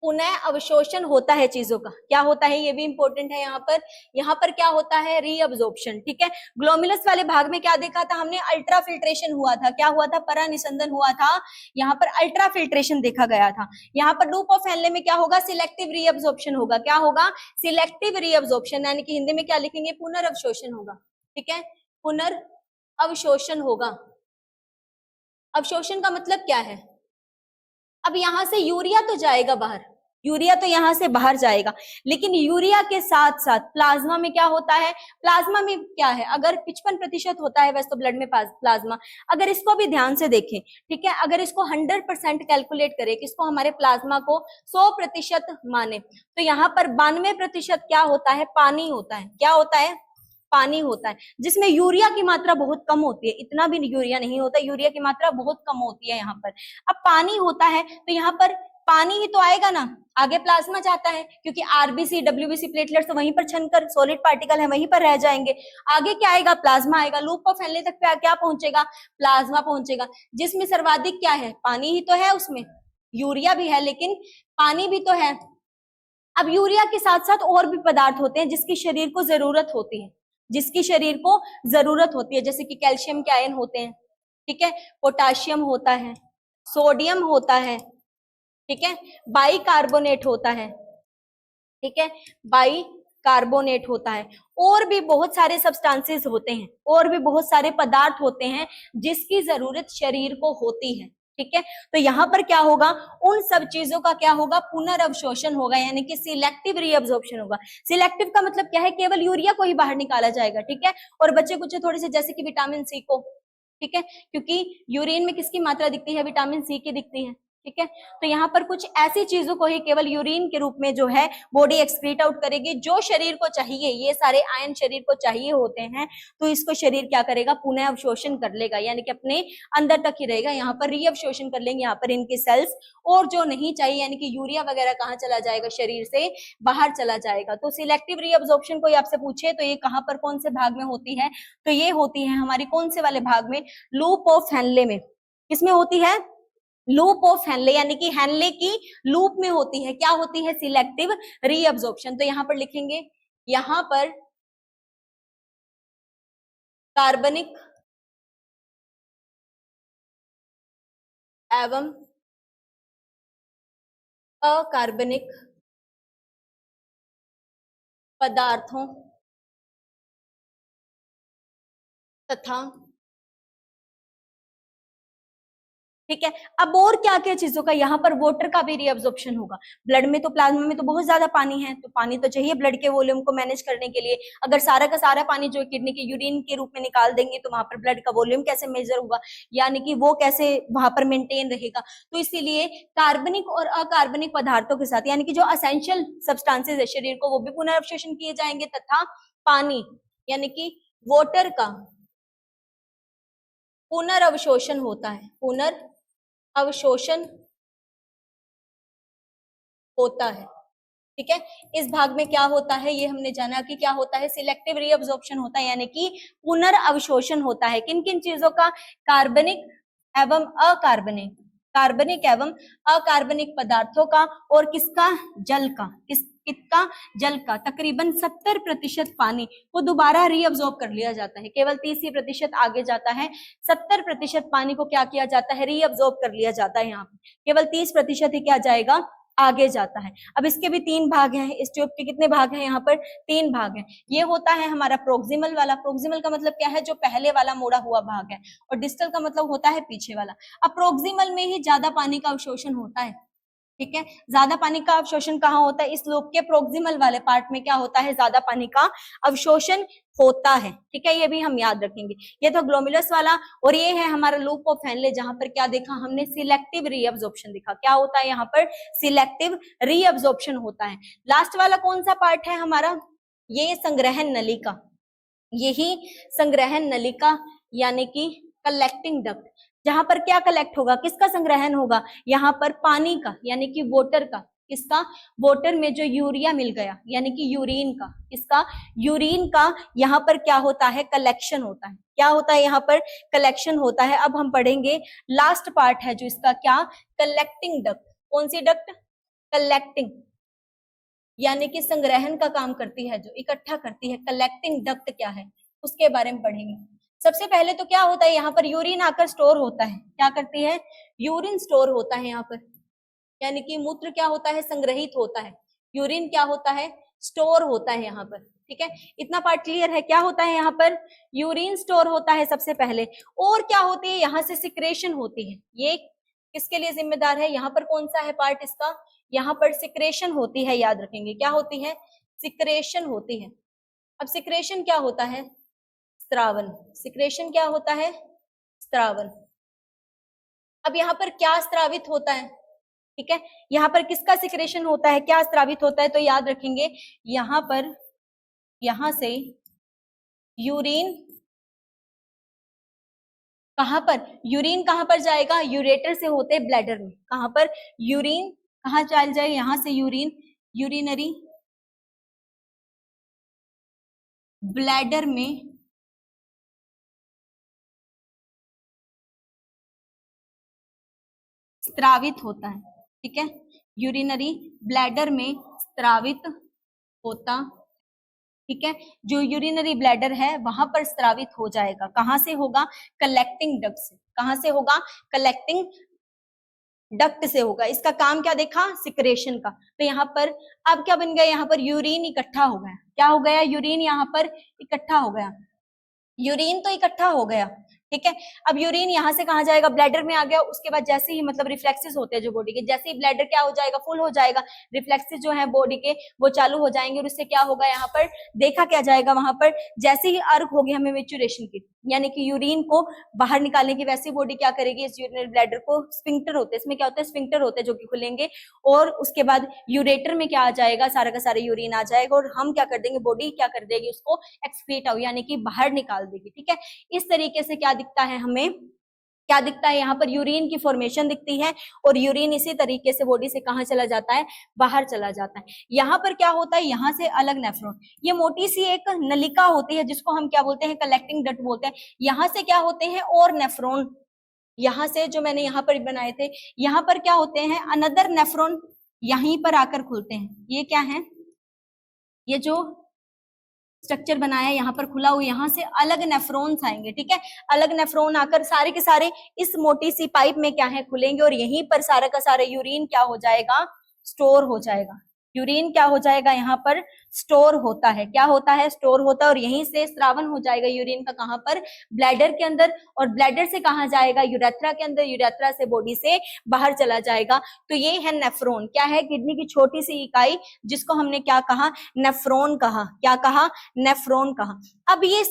पुनः अवशोषण होता है चीजों का। क्या होता है, ये भी इंपॉर्टेंट है यहाँ पर क्या होता है, रीअब्जॉर्प्शन, ठीक है। ग्लोमेरुलस वाले भाग में क्या देखा था हमने, अल्ट्रा फिल्ट्रेशन हुआ था। क्या हुआ था, परानिसंदन हुआ था, यहाँ पर अल्ट्रा फिल्ट्रेशन देखा गया था। यहाँ पर लूप ऑफ हेनले में क्या होगा, सिलेक्टिव रीअब्जॉर्प्शन होगा। क्या होगा, सिलेक्टिव रीअब्जॉर्प्शन, यानी कि हिंदी में क्या लिखेंगे, पुनर्अवशोषण होगा, ठीक है, पुनर्अवशोषण होगा। अवशोषण का मतलब क्या है, अब यहां से यूरिया तो जाएगा बाहर, यूरिया तो यहां से बाहर जाएगा, लेकिन यूरिया के साथ साथ प्लाज्मा में क्या होता है, प्लाज्मा में क्या है, अगर 55% होता है वैसे तो ब्लड में प्लाज्मा, अगर इसको भी ध्यान से देखें, ठीक है, अगर इसको 100% कैलकुलेट करें, कि इसको हमारे प्लाज्मा को 100% माने, तो यहाँ पर 92% क्या होता है, पानी होता है। क्या होता है, पानी होता है, जिसमें यूरिया की मात्रा बहुत कम होती है। इतना भी यूरिया नहीं होता, यूरिया की मात्रा बहुत कम होती है यहाँ पर। अब पानी होता है तो यहाँ पर पानी ही तो आएगा ना, आगे प्लाज्मा जाता है, क्योंकि आरबीसी डब्ल्यूबीसी प्लेटलेट्स तो वहीं पर छनकर सॉलिड पार्टिकल है वहीं पर रह जाएंगे। आगे क्या आएगा, प्लाज्मा आएगा। लूप ऑफ हेनले तक क्या पहुंचेगा, प्लाज्मा पहुंचेगा, जिसमें सर्वाधिक क्या है, पानी ही तो है, उसमें यूरिया भी है लेकिन पानी भी तो है। अब यूरिया के साथ साथ और भी पदार्थ होते हैं जिसकी शरीर को जरूरत होती है, जिसकी शरीर को जरूरत होती है, जैसे कि कैल्शियम के आयन होते हैं, ठीक है, पोटाशियम होता है, सोडियम होता है, ठीक है, बाइकार्बोनेट होता है, ठीक है, बाइकार्बोनेट होता है, और भी बहुत सारे सब्सटेंसेस होते हैं, और भी बहुत सारे पदार्थ होते हैं जिसकी जरूरत शरीर को होती है, ठीक है। तो यहाँ पर क्या होगा, उन सब चीजों का क्या होगा, पुनर्अवशोषण होगा, यानी कि सिलेक्टिव रीअब्जॉर्प्शन होगा। सिलेक्टिव का मतलब क्या है, केवल यूरिया को ही बाहर निकाला जाएगा, ठीक है, और बच्चे कुछ थोड़े से जैसे कि विटामिन सी को, ठीक है, क्योंकि यूरिन में किसकी मात्रा दिखती है, विटामिन सी की दिखती है, ठीक है। तो यहाँ पर कुछ ऐसी चीजों को ही केवल यूरिन के रूप में जो है बॉडी एक्सक्रीट आउट करेगी, जो शरीर को चाहिए, ये सारे आयन शरीर को चाहिए होते हैं, तो इसको शरीर क्या करेगा, पुनः अवशोषण कर लेगा, यानी कि अपने अंदर तक ही रहेगा, यहाँ पर रीअवशोषण कर लेंगे यहाँ पर इनके सेल्स, और जो नहीं चाहिए यानी कि यूरिया वगैरह कहाँ चला जाएगा, शरीर से बाहर चला जाएगा। तो सिलेक्टिव रीअब्जॉर्प्शन कोई आपसे पूछे तो ये कहाँ पर कौन से भाग में होती है, तो ये होती है हमारी कौन से वाले भाग में, लूप ऑफ हेनले में। किसमें होती है, लूप ऑफ हेनले, यानी कि हेनले की लूप में होती है। क्या होती है, सिलेक्टिव रीअब्जॉर्प्शन। तो यहां पर लिखेंगे, यहां पर कार्बनिक एवं अकार्बनिक पदार्थों तथा, ठीक है। अब और क्या क्या चीजों का, यहाँ पर वाटर का भी रीअब्जॉर्प्शन होगा। ब्लड में तो, प्लाज्मा में तो बहुत ज्यादा पानी है, तो पानी तो चाहिए ब्लड के वॉल्यूम को मैनेज करने के लिए। अगर सारा का सारा पानी जो किडनी के यूरिन के रूप में निकाल देंगे तो वहां पर ब्लड का वॉल्यूम कैसे मेजर होगा, यानी कि वो कैसे वहां पर मेंटेन रहेगा। तो इसीलिए कार्बनिक और अकार्बनिक पदार्थों के साथ, यानी कि जो असेंशियल सब्सटेंसेज है शरीर को, वो भी पुनर्अवशोषण किए जाएंगे, तथा पानी यानी कि वाटर का पुनर्अवशोषण होता है, पुनर्अवशोषण होता है, ठीक है। इस भाग में क्या होता है ये हमने जाना कि क्या होता है, सिलेक्टिव रीअब्जॉर्प्शन होता है, यानी कि पुनर्अवशोषण होता है। किन किन चीजों का, कार्बनिक एवं अकार्बनिक, कार्बनिक एवं अकार्बनिक पदार्थों का, और किसका, जल का, किसका, जल का। तकरीबन 70% पानी को दोबारा रीअब्सॉर्ब कर लिया जाता है, केवल 30% आगे जाता है। 70% पानी को क्या किया जाता है, रीअब्सॉर्ब कर लिया जाता है। यहाँ पे केवल 30% ही क्या जाएगा, आगे जाता है। अब इसके भी 3 भाग हैं, इस ट्यूब के कितने भाग हैं, यहाँ पर 3 भाग हैं। ये होता है हमारा प्रोक्सिमल वाला, प्रोक्सिमल का मतलब क्या है, जो पहले वाला मोड़ा हुआ भाग है, और डिस्टल का मतलब होता है पीछे वाला। अब प्रोक्सिमल में ही ज्यादा पानी का अवशोषण होता है, ठीक है। ज्यादा पानी का अवशोषण कहाँ होता है, इस लोब के प्रोक्सिमल वाले पार्ट में क्या होता है, ज्यादा पानी का अवशोषण होता है, ठीक है। ये भी हम याद रखेंगे। ये तो ग्लोमेरुलस वाला, और ये है हमारा लूप ऑफ हेनले, जहां पर क्या देखा हमने, सिलेक्टिव रीअब्जॉर्प्शन देखा। क्या होता है यहाँ पर, सिलेक्टिव रीअब्जॉर्प्शन होता है। लास्ट वाला कौन सा पार्ट है हमारा, ये संग्रहण नलिका, यही संग्रहण नलिका यानी कि कलेक्टिंग डक्ट, जहां पर क्या कलेक्ट होगा, किसका संग्रहण होगा, यहाँ पर पानी का, यानी कि वाटर का। किसका, वाटर में जो यूरिया मिल गया, यानी कि यूरिन का, किसका, यूरिन का, यहाँ पर क्या होता है, कलेक्शन होता है। क्या होता है यहाँ पर, कलेक्शन होता है। अब हम पढ़ेंगे लास्ट पार्ट है जो इसका, क्या, कलेक्टिंग डक्ट। कौन सी डक्ट, कलेक्टिंग, यानी कि संग्रहण का काम करती है, जो इकट्ठा करती है। कलेक्टिंग डक्ट क्या है, उसके बारे में पढ़ेंगे। सबसे पहले तो क्या होता है, यहाँ पर यूरिन आकर स्टोर होता है। क्या करती है, यूरिन स्टोर होता है यहाँ पर, यानी कि मूत्र क्या होता है, संग्रहित होता है। यूरिन क्या होता है, स्टोर होता है यहाँ पर, ठीक है। इतना पार्ट क्लियर है। क्या होता है यहाँ पर, यूरिन स्टोर होता है सबसे पहले, और क्या होती है, यहाँ से सिक्रेशन होती है। ये किसके लिए जिम्मेदार है, यहाँ पर कौन सा है पार्ट इसका, यहाँ पर सिक्रेशन होती है, याद रखेंगे। क्या होती है, सिक्रेशन होती है। अब सिक्रेशन क्या होता है, स्त्रावन। सिक्रेशन क्या होता है, स्त्रावन। अब यहाँ पर क्या स्त्रावित होता है, ठीक है। यहाँ पर किसका सिक्रेशन होता है, क्या स्त्रावित होता है, तो याद रखेंगे यहाँ पर, यहां से यूरिन कहां पर, यूरिन कहां पर जाएगा, यूरेटर से होते ब्लैडर में। कहां पर, यूरिन कहां चल जाए, यहां से यूरिन यूरिनरी ब्लैडर में स्त्रावित होता है, ठीक है। यूरिनरी ब्लैडर में स्त्रावित होता, ठीक है। जो यूरिनरी ब्लैडर है वहां पर स्त्रावित हो जाएगा। कहां से होगा, कलेक्टिंग डक्ट से। कहां से होगा, कलेक्टिंग डक्ट से होगा। इसका काम क्या देखा, सिक्रेशन का। तो यहाँ पर अब क्या बन गया, यहाँ पर यूरिन इकट्ठा हो गया। क्या हो गया, यूरिन यहाँ पर इकट्ठा हो गया। यूरिन तो इकट्ठा हो गया, ठीक है। अब यूरिन यहाँ से कहाँ जाएगा, ब्लैडर में आ गया। उसके बाद जैसे ही मतलब रिफ्लेक्सेस होते हैं जो बॉडी के, जैसे ही ब्लैडर क्या हो जाएगा, फुल हो जाएगा, रिफ्लेक्सेस जो है बॉडी के वो चालू हो जाएंगे, और उससे क्या होगा, यहाँ पर देखा क्या जाएगा, वहां पर जैसे ही अर्क होगी हमें मेच्योरेशन की, यानी कि यूरिन को बाहर निकालने की, वैसी बॉडी क्या करेगी, इस यूरिनरी ब्लैडर को स्फिंक्टर होते हैं, इसमें क्या होता है, स्फिंक्टर होते हैं जो कि खुलेंगे, और उसके बाद यूरेटर में क्या आ जाएगा, सारा का सारा यूरिन आ जाएगा, और हम क्या कर देंगे, बॉडी क्या कर देगी, उसको एक्सक्रीट आउट यानी कि बाहर निकाल देगी, ठीक है। इस तरीके से क्या दिखता है, हमें क्या दिखता है, यहाँ पर यूरिन की फॉर्मेशन दिखती है, और यूरिन इसी तरीके से बॉडी से कहाँ चला जाता है, बाहर चला जाता है। यहाँ पर क्या होता है, यहाँ से अलग नेफ्रॉन, ये मोटी सी एक नलिका होती है जिसको हम क्या बोलते हैं, कलेक्टिंग डक्ट बोलते हैं। यहाँ से क्या होते हैं, और नेफ्रॉन, यहाँ से जो मैंने यहाँ पर बनाए थे, यहाँ पर क्या होते हैं, अनदर नेफ्रॉन यहीं पर आकर खुलते हैं। ये क्या है, ये जो स्ट्रक्चर बनाया, यहाँ पर खुला हुआ, यहाँ से अलग नेफ्रॉन्स आएंगे, ठीक है। अलग नेफ्रॉन आकर सारे के सारे इस मोटी सी पाइप में क्या है खुलेंगे और यहीं पर सारा का सारा यूरिन क्या हो जाएगा, स्टोर हो जाएगा। यूरिन क्या हो जाएगा, यहाँ पर स्टोर होता है, क्या होता है, स्टोर होता है। और यहीं से स्रावन हो जाएगा यूरिन का, कहाँ पर, ब्लैडर के अंदर। और ब्लैडर से कहाँ जाएगा, यूरेथ्रा के अंदर, यूरेथ्रा से बॉडी से बाहर चला जाएगा। तो ये है नेफ्रॉन, क्या है, किडनी की छोटी सी इकाई जिसको हमने क्या कहा, नेफ्रॉन कहा। क्या कहा, नेफ्रॉन कहा। अब ये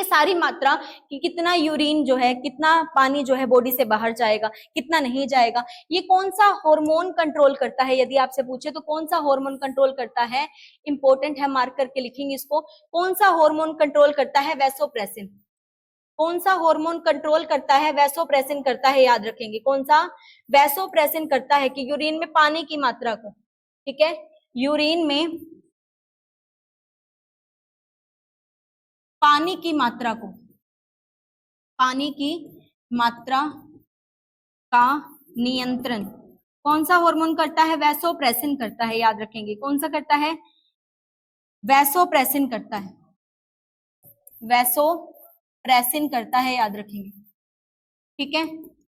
सारी मात्रा कि कितना यूरिन जो है, कितना पानी जो है बॉडी से बाहर जाएगा, कितना नहीं जाएगा, ये कौन सा हार्मोन कंट्रोल करता है, यदि आपसे पूछे तो कौन सा हार्मोन कंट्रोल करता है, इंपॉर्टेंट है, मार्क करके लिखेंगे इसको। कौन सा हार्मोन कंट्रोल करता है, वैसोप्रेसिन। कौन सा हार्मोन कंट्रोल करता है, वैसोप्रेसिन करता है, याद रखेंगे कौन सा, वैसोप्रेसिन करता है कि यूरिन में पानी की मात्रा को, ठीक है, यूरिन में पानी की मात्रा को, पानी की मात्रा का नियंत्रण कौन सा हार्मोन करता है, वैसोप्रेसिन करता है, याद रखेंगे कौन सा करता है, वैसोप्रेसिन करता है, वैसोप्रेसिन करता है, याद रखेंगे, ठीक है।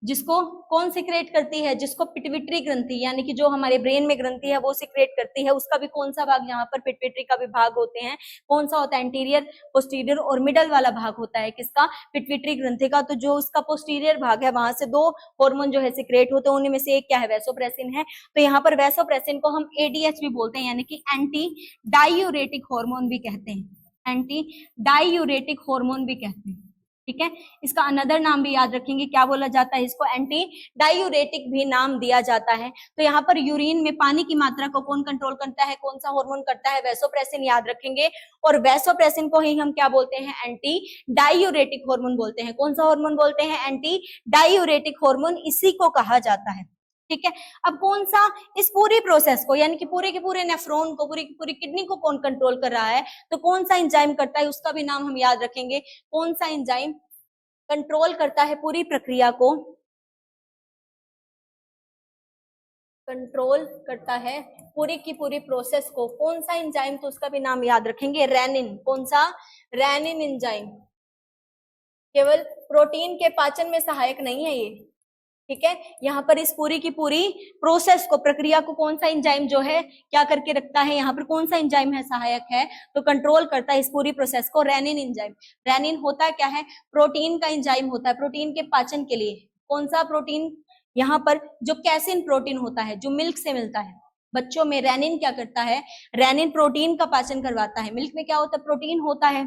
जिसको कौन सिक्रेट करती है, जिसको पिट्यूटरी ग्रंथि यानी कि जो हमारे ब्रेन में ग्रंथि है वो सिक्रेट करती है, उसका भी कौन सा भाग, यहाँ पर पिट्यूटरी का भी भाग होते हैं, कौन सा होता है, एंटीरियर, पोस्टीरियर और मिडल वाला भाग होता है किसका, पिट्यूटरी ग्रंथि का। तो जो उसका पोस्टीरियर भाग है वहां से दो हार्मोन जो है सिक्रेट होते हैं, उनमें से एक क्या है, वैसोप्रेसिन है। तो यहाँ पर वैसोप्रेसिन को हम एडीएच भी बोलते हैं, यानी कि एंटी डायूरेटिक हार्मोन भी कहते हैं, एंटी डायूरेटिक हार्मोन भी कहते हैं, ठीक है। इसका अनदर नाम भी याद रखेंगे, क्या बोला जाता है, इसको एंटी डायूरेटिक भी नाम दिया जाता है। तो यहाँ पर यूरिन में पानी की मात्रा को कौन कंट्रोल करता है, कौन सा हार्मोन करता है, वैसोप्रेसिन, याद रखेंगे। और वैसोप्रेसिन को ही हम क्या बोलते हैं, एंटी डायूरेटिक हार्मोन बोलते हैं। कौन सा हार्मोन बोलते हैं, एंटी डायूरेटिक हार्मोन, इसी को कहा जाता है, ठीक है। अब कौन सा इस पूरी प्रोसेस को, यानी कि पूरे के पूरे नेफ्रॉन को, पूरी की पूरी किडनी को कौन कंट्रोल कर रहा है, तो कौन सा एंजाइम करता है, उसका भी नाम हम याद रखेंगे। कौन सा एंजाइम कंट्रोल करता है पूरी प्रक्रिया को, कंट्रोल करता है पूरी की पूरी प्रोसेस को, कौन सा एंजाइम, तो उसका भी नाम याद रखेंगे, रेनिन। कौन सा, रेनिन एंजाइम। केवल प्रोटीन के पाचन में सहायक नहीं है ये, ठीक है। यहाँ पर इस पूरी की पूरी प्रोसेस को, प्रक्रिया को कौन सा एंजाइम जो है क्या करके रखता है, यहाँ पर कौन सा एंजाइम है, सहायक है, तो कंट्रोल करता है इस पूरी प्रोसेस को, रेनिन एंजाइम। रेनिन होता है क्या है, प्रोटीन का एंजाइम होता है, प्रोटीन के पाचन के लिए। कौन सा प्रोटीन, यहाँ पर जो कैसिन प्रोटीन होता है, जो मिल्क से मिलता है, बच्चों में रेनिन क्या करता है, रेनिन प्रोटीन का पाचन करवाता है। मिल्क में क्या होता है, प्रोटीन होता है,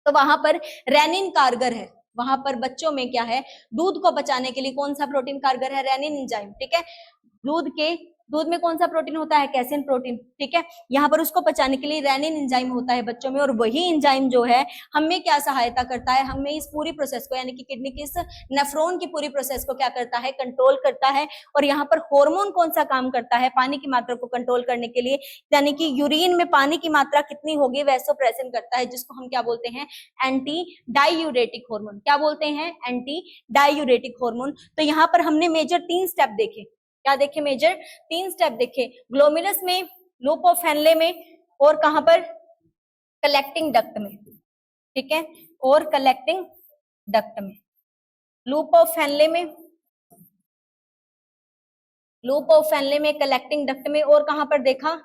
तो वहां पर रेनिन कारगर है। वहां पर बच्चों में क्या है, दूध को बचाने के लिए कौन सा प्रोटीन कारगर है, रेनिन एंजाइम, ठीक है। दूध में कौन सा प्रोटीन होता है, कैसिन प्रोटीन, ठीक है। यहाँ पर उसको पचाने के लिए रेनिन एंजाइम होता है बच्चों में, और वही एंजाइम जो है हमें क्या सहायता करता है, हमें इस पूरी प्रोसेस को, यानी कि किडनी की इस नेफ्रॉन की पूरी प्रोसेस को क्या करता है, कंट्रोल करता है। और यहाँ पर हार्मोन कौन सा काम करता है, पानी की मात्रा को कंट्रोल करने के लिए, यानी कि यूरिन में पानी की मात्रा कितनी होगी, वैसोप्रेसिन करता है, जिसको हम क्या बोलते हैं, एंटी डायूरेटिक हार्मोन। क्या बोलते हैं, एंटी डायूरेटिक हार्मोन। तो यहाँ पर हमने मेजर 3 स्टेप देखे, क्या देखे, मेजर 3 स्टेप देखे, ग्लोमेरुलस में, लूप ऑफ हेनले में, और कहां पर, कलेक्टिंग डक्ट में, ठीक है, और कलेक्टिंग डक्ट में, लूप ऑफ हेनले में, लूप ऑफ हेनले में, कलेक्टिंग डक्ट में, और कहां पर देखा,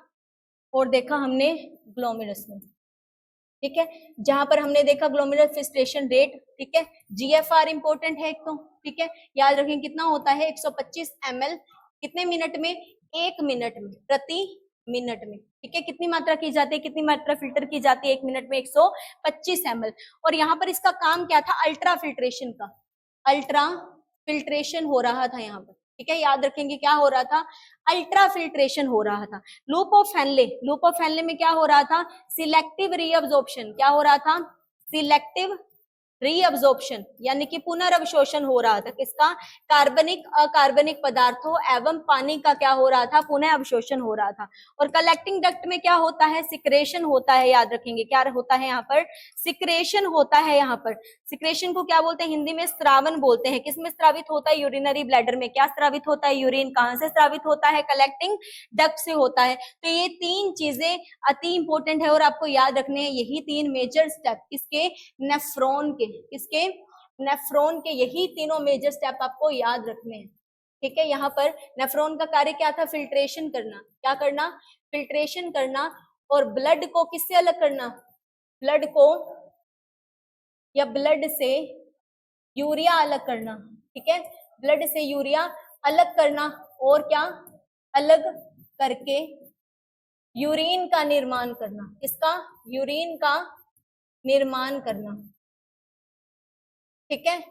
और देखा हमने ग्लोमेरुलस में, ठीक है, जहां पर हमने देखा ग्लोमेरुलर फिल्ट्रेशन रेट, ठीक है। जीएफआर इंपॉर्टेंट है एक तो, ठीक है, याद रखें कितना होता है, 125 ml कितने मिनट में, 1 मिनट में, प्रति मिनट में, ठीक है। कितनी मात्रा की जाती है, कितनी मात्रा फिल्टर की जाती है 1 मिनट में, 125 ml। और यहाँ पर इसका काम क्या था, अल्ट्रा फिल्ट्रेशन का, अल्ट्रा फिल्ट्रेशन हो रहा था यहाँ पर, ठीक है। याद रखेंगे क्या हो रहा था, अल्ट्रा फिल्ट्रेशन हो रहा था। Loop of Henle, loop of Henle में क्या हो रहा था, सिलेक्टिव रीअब्जॉर्प्शन, क्या हो रहा था, सिलेक्टिव रीअब्जॉर्प्शन यानी कि पुनर्अवशोषण हो रहा था किसका, कार्बनिक अकार्बनिक पदार्थों एवं पानी का क्या हो रहा था, पुनः अवशोषण हो रहा था। और कलेक्टिंग डक्ट में क्या होता है, सिक्रेशन होता है, याद रखेंगे क्या होता है यहाँ पर, सिक्रेशन होता है। यहाँ पर सिक्रेशन को क्या बोलते हैं, हिंदी में स्त्रावन बोलते हैं। किसमें स्त्रावित होता है, यूरिनरी ब्लैडर में। क्या स्त्रावित होता है, यूरिन। कहां से स्त्रावित होता है, कलेक्टिंग डक्ट से होता है। तो ये तीन चीजें अति इंपॉर्टेंट है और आपको याद रखने हैं, यही तीन मेजर स्टेप किसके, नेफ्रॉन के, किसके, नेफ्रॉन के। यही तीनों मेजर स्टेप आपको याद रखने हैं, ठीक है। यहाँ पर नेफ्रॉन का कार्य क्या था, फिल्ट्रेशन करना। क्या करना, फिल्ट्रेशन करना। और ब्लड को किससे अलग करना, ब्लड को या ब्लड से यूरिया अलग करना, ठीक है। ब्लड से यूरिया अलग करना और क्या, अलग करके यूरिन का निर्माण करना। किसका, यूरिन का निर्माण करना, ठीक है।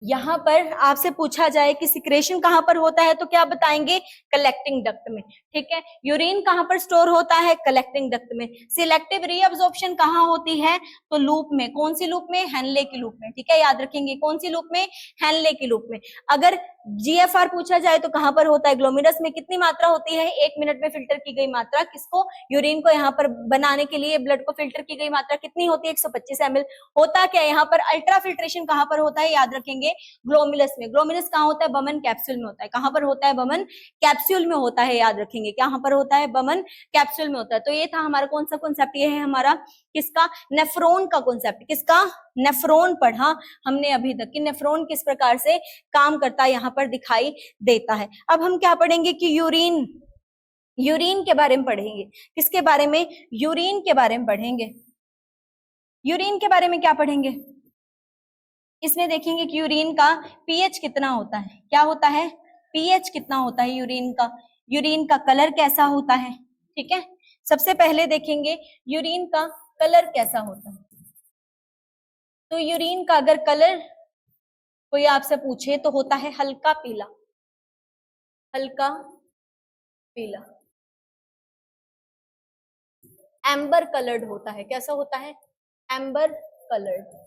यहां पर आपसे पूछा जाए कि सिक्रेशन कहां पर होता है तो क्या बताएंगे, कलेक्टिंग डक्ट में, ठीक है। यूरिन कहां पर स्टोर होता है, कलेक्टिंग डक्ट में। सिलेक्टिव रीअब्जॉर्प्शन कहां होती है, तो लूप में। कौन सी लूप में, हेनले की लूप में, ठीक है। याद रखेंगे कौन सी लूप में, हेनले की लूप में। अगर जीएफआर पूछा जाए तो कहां पर होता है, ग्लोमेरुलस में। कितनी मात्रा होती है, 1 मिनट में फिल्टर की गई मात्रा। किसको, यूरिन को यहाँ पर बनाने के लिए ब्लड को फिल्टर की गई मात्रा कितनी होती है, 125 ml। होता क्या है यहाँ पर, अल्ट्रा फिल्ट्रेशन कहां पर होता है, याद रखेंगे ग्लोमेरुलस में। ग्लोमेरुलस कहां होता है, बमन कैप्सूल में होता है। कहां पर होता है, बमन कैप्सूल में होता है, याद रखेंगे। कहां पर होता है, बमन कैप्सूल में होता है। तो ये था हमारा कौन सा कॉन्सेप्ट, ये है हमारा किसका, नेफ्रॉन का कॉन्सेप्ट। किसका, नेफ्रॉन पढ़ा हमने अभी तक कि नेफ्रॉन किस प्रकार से काम करता है, यहाँ पर दिखाई देता है। अब हम क्या पढ़ेंगे कि यूरिन, यूरिन के बारे में पढ़ेंगे। किसके बारे में, यूरिन के बारे में पढ़ेंगे। यूरिन के बारे में क्या पढ़ेंगे, इसमें देखेंगे कि यूरिन का पीएच कितना होता है। क्या होता है, पीएच कितना होता है यूरिन का। यूरिन का कलर कैसा होता है, ठीक है। सबसे पहले देखेंगे यूरिन का कलर कैसा होता है। तो यूरिन का अगर कलर कोई आपसे पूछे तो होता है हल्का पीला, हल्का पीला। एम्बर कलर्ड होता है। कैसा होता है, एम्बर कलर्ड।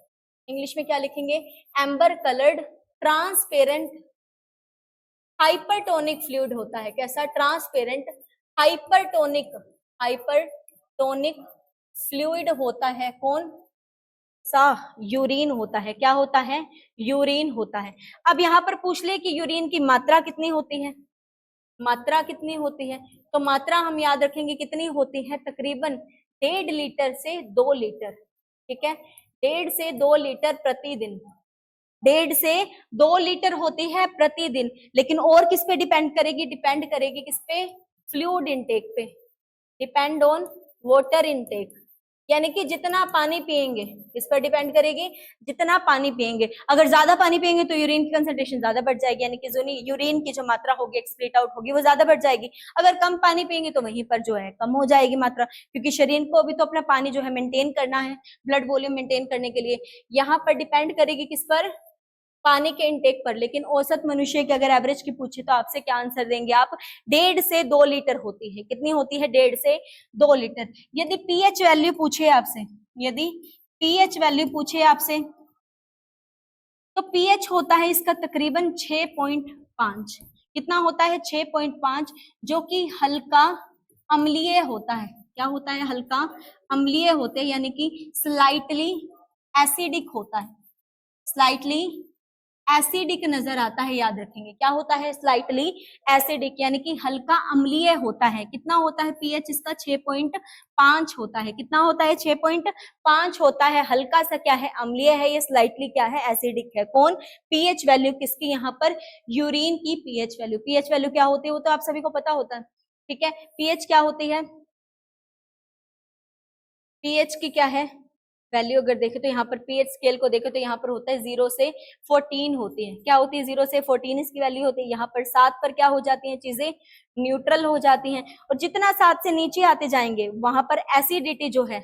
इंग्लिश में क्या लिखेंगे, amber coloured. Transparent hypertonic fluid होता है। कैसा, ट्रांसपेरेंट हाइपरटोनिक, हाइपरटोनिक फ्लूइड होता है। कौन सा, यूरिन होता है। क्या होता है, यूरिन होता है। अब यहाँ पर पूछ ले कि यूरिन की मात्रा कितनी होती है, मात्रा कितनी होती है। तो मात्रा हम याद रखेंगे कितनी होती है, तकरीबन 1.5 लीटर से 2 लीटर, ठीक है। 1.5 से 2 लीटर प्रतिदिन, 1.5 से 2 लीटर होती है प्रतिदिन। लेकिन और किस पे डिपेंड करेगी, डिपेंड करेगी किस पे, फ्लूइड इनटेक पे, डिपेंड ऑन वाटर इनटेक। यानी कि जितना पानी पिएंगे, इस पर डिपेंड करेगी, जितना पानी पिएंगे। अगर ज्यादा पानी पिएंगे तो यूरिन की कंसंट्रेशन ज्यादा बढ़ जाएगी, यानी कि जो यूरिन की जो मात्रा होगी एक्सक्रीट आउट होगी वो ज्यादा बढ़ जाएगी। अगर कम पानी पिएंगे तो वहीं पर जो है कम हो जाएगी मात्रा, क्योंकि शरीर को भी तो अपना पानी जो है मेंटेन करना है, ब्लड वॉल्यूम मेंटेन करने के लिए। यहाँ पर डिपेंड करेगी किस पर, पानी के इनटेक पर। लेकिन औसत मनुष्य की अगर एवरेज की पूछे तो आपसे क्या आंसर देंगे आप, 1.5 से 2 लीटर होती है। कितनी होती है, 1.5 से 2 लीटर। यदि पीएच वैल्यू पूछे आपसे, यदि पीएच वैल्यू पूछे आपसे, तो पीएच होता है इसका तकरीबन 6.5। कितना होता है, 6.5, जो कि हल्का अम्लीय होता है। क्या होता है, हल्का अम्लीय होते हैं, यानी कि स्लाइटली एसिडिक होता है, स्लाइटली एसिडिक नजर आता है। याद रखेंगे क्या होता है, स्लाइटली एसिडिक, यानी कि हल्का अम्लीय होता है। कितना होता है, पीएच इसका 6.5 होता है। कितना होता है, 6.5 होता है। हल्का सा क्या है, अम्लीय है, ये स्लाइटली क्या है, एसिडिक है। कौन, पीएच वैल्यू किसकी, यहाँ पर यूरिन की पीएच वैल्यू। पीएच वैल्यू क्या होती है वो तो आप सभी को पता होता है, ठीक है। पीएच क्या होती है, पीएच की क्या है वैल्यू, अगर देखें तो यहाँ पर पीएच स्केल को देखें तो यहाँ पर होता है 0 से 14 होती है। क्या होती है, 0 से 14 इसकी वैल्यू होती है। यहाँ पर 7 पर क्या हो जाती हैं चीजें, न्यूट्रल हो जाती हैं। और जितना 7 से नीचे आते जाएंगे वहां पर एसिडिटी जो है,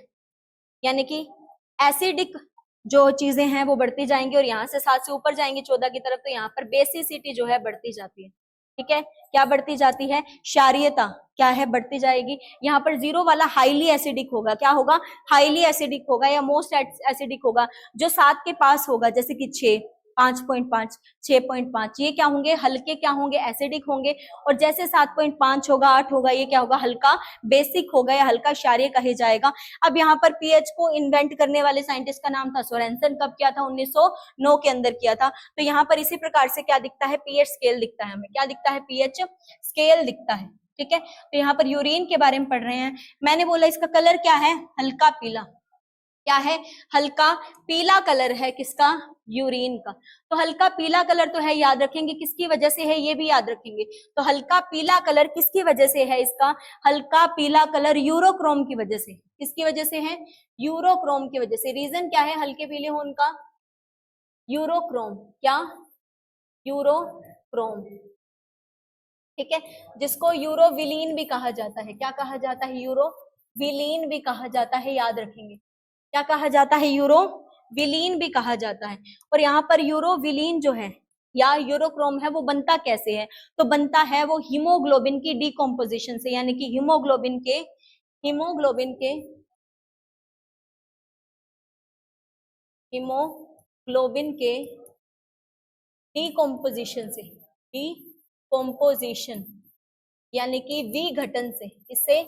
यानी कि एसिडिक जो चीजें हैं वो बढ़ती जाएंगी। और यहाँ से 7 से ऊपर जाएंगे 14 की तरफ तो यहाँ पर बेसिसिटी जो है बढ़ती जाती है। ठीक है, क्या बढ़ती जाती है, क्षारीयता क्या है, बढ़ती जाएगी। यहाँ पर 0 वाला हाईली एसिडिक होगा, क्या होगा, हाईली एसिडिक होगा या मोस्ट एसिडिक होगा। जो 7 के पास होगा जैसे कि 6, 5.5, 6.5, ये क्या होंगे, हल्के क्या होंगे, एसिडिक होंगे। और जैसे 7.5 होगा, 8 होगा, ये क्या होगा, हल्का बेसिक होगा या हल्का क्षारीय कहे जाएगा। अब यहाँ पर पीएच को इन्वेंट करने वाले साइंटिस्ट का नाम था सोरेनसन। कब किया था, 1909 के अंदर किया था। तो यहाँ पर इसी प्रकार से क्या दिखता है, पीएच स्केल दिखता है हमें, क्या दिखता है, पीएच स्केल दिखता है। ठीक है, तो यहाँ पर यूरिन के बारे में पढ़ रहे हैं। मैंने बोला इसका कलर क्या है, हल्का पीला, क्या है, हल्का पीला कलर है किसका, यूरिन का। तो हल्का पीला कलर तो है, याद रखेंगे किसकी वजह से है, ये भी याद रखेंगे। तो हल्का पीला कलर किसकी वजह से है, इसका हल्का पीला कलर यूरोक्रोम की वजह से। किसकी वजह से है, यूरोक्रोम की वजह से। रीजन क्या है हल्के पीले होने का, यूरोक्रोम, क्या, यूरोक्रोम। ठीक है, जिसको यूरोविलीन भी कहा जाता है, क्या कहा जाता है, यूरोविलीन भी कहा जाता है, याद रखेंगे क्या कहा जाता है, यूरोविलीन भी कहा जाता है। और यहाँ पर यूरोविलीन जो है या यूरोक्रोम है वो बनता कैसे है, तो बनता है वो हीमोग्लोबिन की डिकम्पोजिशन से, यानी कि हीमोग्लोबिन के डिकम्पोजिशन से, डिकम्पोजिशन यानी कि विघटन से, इससे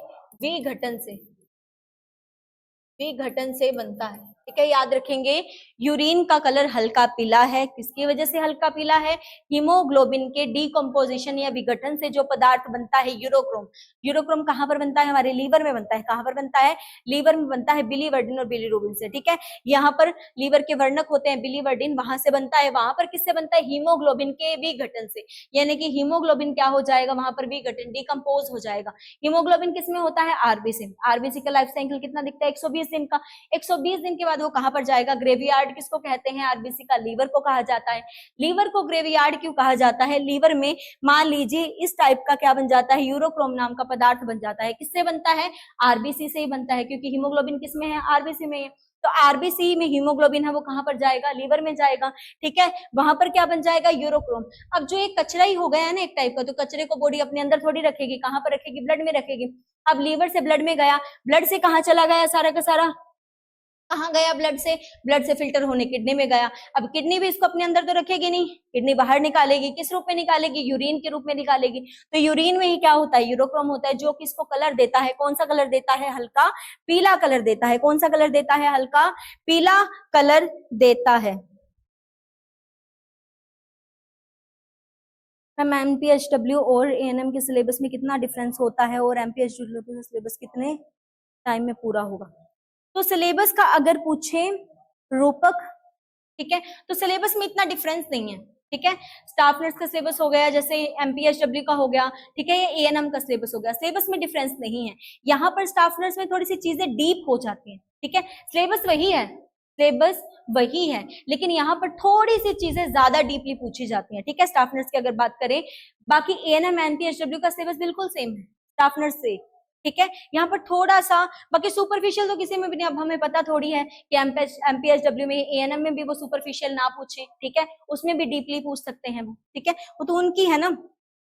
विघटन से बनता है। ठीक है, याद रखेंगे यूरिन का कलर हल्का पीला है, किसकी वजह से हल्का पीला है, हीमोग्लोबिन के डिकम्पोजिशन या विघटन से जो पदार्थ बनता है यूरोक्रोम। यूरोक्रोम कहाँ पर बनता है, हमारे लीवर में बनता है। कहाँ पर बनता है, लीवर में बनता है, बिलीवर्डिन और बिलीरुबिन से। ठीक है, यहाँ पर लीवर के वर्णक होते हैं बिलीवर्डिन, वहां से बनता है। वहां पर किससे बनता है, हीमोग्लोबिन के विघटन से, यानी कि हीमोग्लोबिन क्या हो जाएगा, वहां पर विघटन, डिकम्पोज हो जाएगा। हीमोग्लोबिन किसमें होता है, आरबीसी। आरबीसी का लाइफ साइकिल कितना दिखता है, 120 दिन का। 120 दिन के बाद वो कहां पर जाएगा, ग्रेवयार्ड। किसको कहते हैं, आरबीसी का लीवर को कहा जाता है। लीवर को ग्रेवयार्ड क्यों कहा जाता है, लीवर में मान लीजिए इस टाइप का क्या बन जाता है, यूरोक्रोम नाम का पदार्थ बन जाता है। किससे बनता है, आरबीसी से ही बनता है, क्योंकि हीमोग्लोबिन किसमें है, आरबीसी में है। तो आरबीसी में हीमोग्लोबिन है वो कहां पर जाएगा, लीवर में जाएगा। ठीक है, वहां पर क्या बन जाएगा, यूरोक्रोम। अब जो एक कचरा ही हो गया है ना एक टाइप का, तो कचरे को बॉडी अपने अंदर थोड़ी रखेगी, कहां पर रखेगी, ब्लड में रखेगी। अब लीवर से ब्लड में गया, ब्लड से कहां चला गया, सारा का सारा कहाँ गया, ब्लड से फिल्टर होने किडनी में गया। अब किडनी भी इसको अपने अंदर तो रखेगी नहीं, किडनी बाहर निकालेगी, किस रूप में निकालेगी, यूरिन के रूप में निकालेगी। तो यूरिन में ही क्या होता है, यूरोक्रोम होता है, जो किसको कलर देता है, कौन सा कलर देता है, हल्का पीला कलर देता है। कौन सा कलर देता है, हल्का पीला कलर देता है। मैम एमपीएचडब्ल्यू और एएनएम के सिलेबस में कितना डिफरेंस होता है, और एमपीएचडब्ल्यू का सिलेबस कितने टाइम में पूरा होगा। तो सिलेबस का अगर पूछे रूपक, ठीक है, तो सिलेबस में इतना डिफरेंस नहीं है। ठीक है, स्टाफ नर्स का सिलेबस हो गया, जैसे एमपीएचडब्ल्यू का हो गया, ठीक है, ये एएनएम का सिलेबस हो गया, सिलेबस में डिफरेंस नहीं है। यहाँ पर स्टाफ नर्स में थोड़ी सी चीजें डीप हो जाती हैं। ठीक है, सिलेबस वही है, लेकिन यहाँ पर थोड़ी सी चीजें ज्यादा डीपली पूछी जाती हैं। ठीक है, स्टाफ नर्स की अगर बात करें, बाकी एएनएम एमपीएचडब्ल्यू का सिलेबस बिल्कुल सेम है स्टाफ नर्स से। ठीक है, यहाँ पर थोड़ा सा, बाकी सुपरफिशियल तो किसी में भी नहीं। अब हमें पता थोड़ी है कि एमपीएचडब्ल्यू में, एएनएम में भी वो सुपरफिशियल ना पूछे, ठीक है, उसमें भी डीपली पूछ सकते हैं वो। ठीक है, वो तो उनकी है ना,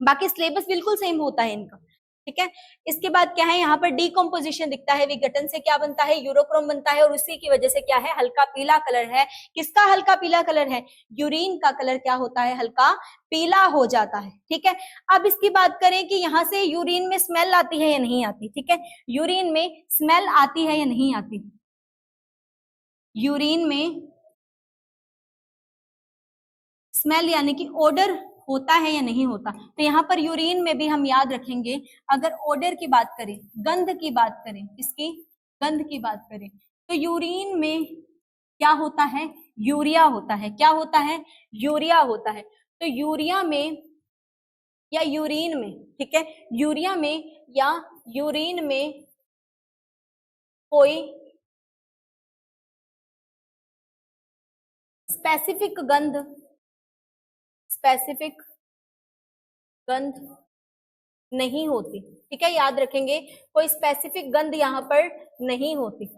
बाकी सिलेबस बिल्कुल सेम होता है इनका। ठीक है, इसके बाद क्या है, यहाँ पर डिकम्पोजिशन दिखता है, विघटन से क्या बनता है, यूरोक्रोम बनता है, और उसी की वजह से क्या है, हल्का पीला कलर है। किसका हल्का पीला कलर है, यूरिन का कलर क्या होता है, हल्का पीला हो जाता है। ठीक है, अब इसकी बात करें कि यहाँ से यूरिन में स्मेल आती है या नहीं आती। ठीक है, यूरिन में स्मेल आती है या नहीं आती, यूरिन में स्मेल यानी कि ओडर होता है या नहीं होता। तो यहाँ पर यूरिन में भी हम याद रखेंगे, अगर ओडर की बात करें, गंध की बात करें, इसकी गंध की बात करें, तो यूरिन में क्या होता है, यूरिया होता है। क्या होता है, यूरिया होता है। तो यूरिया में या यूरिन में, ठीक है, यूरिया में या यूरिन में कोई स्पेसिफिक गंध नहीं होती। ठीक है, याद रखेंगे, कोई स्पेसिफिक गंध यहाँ पर नहीं होती,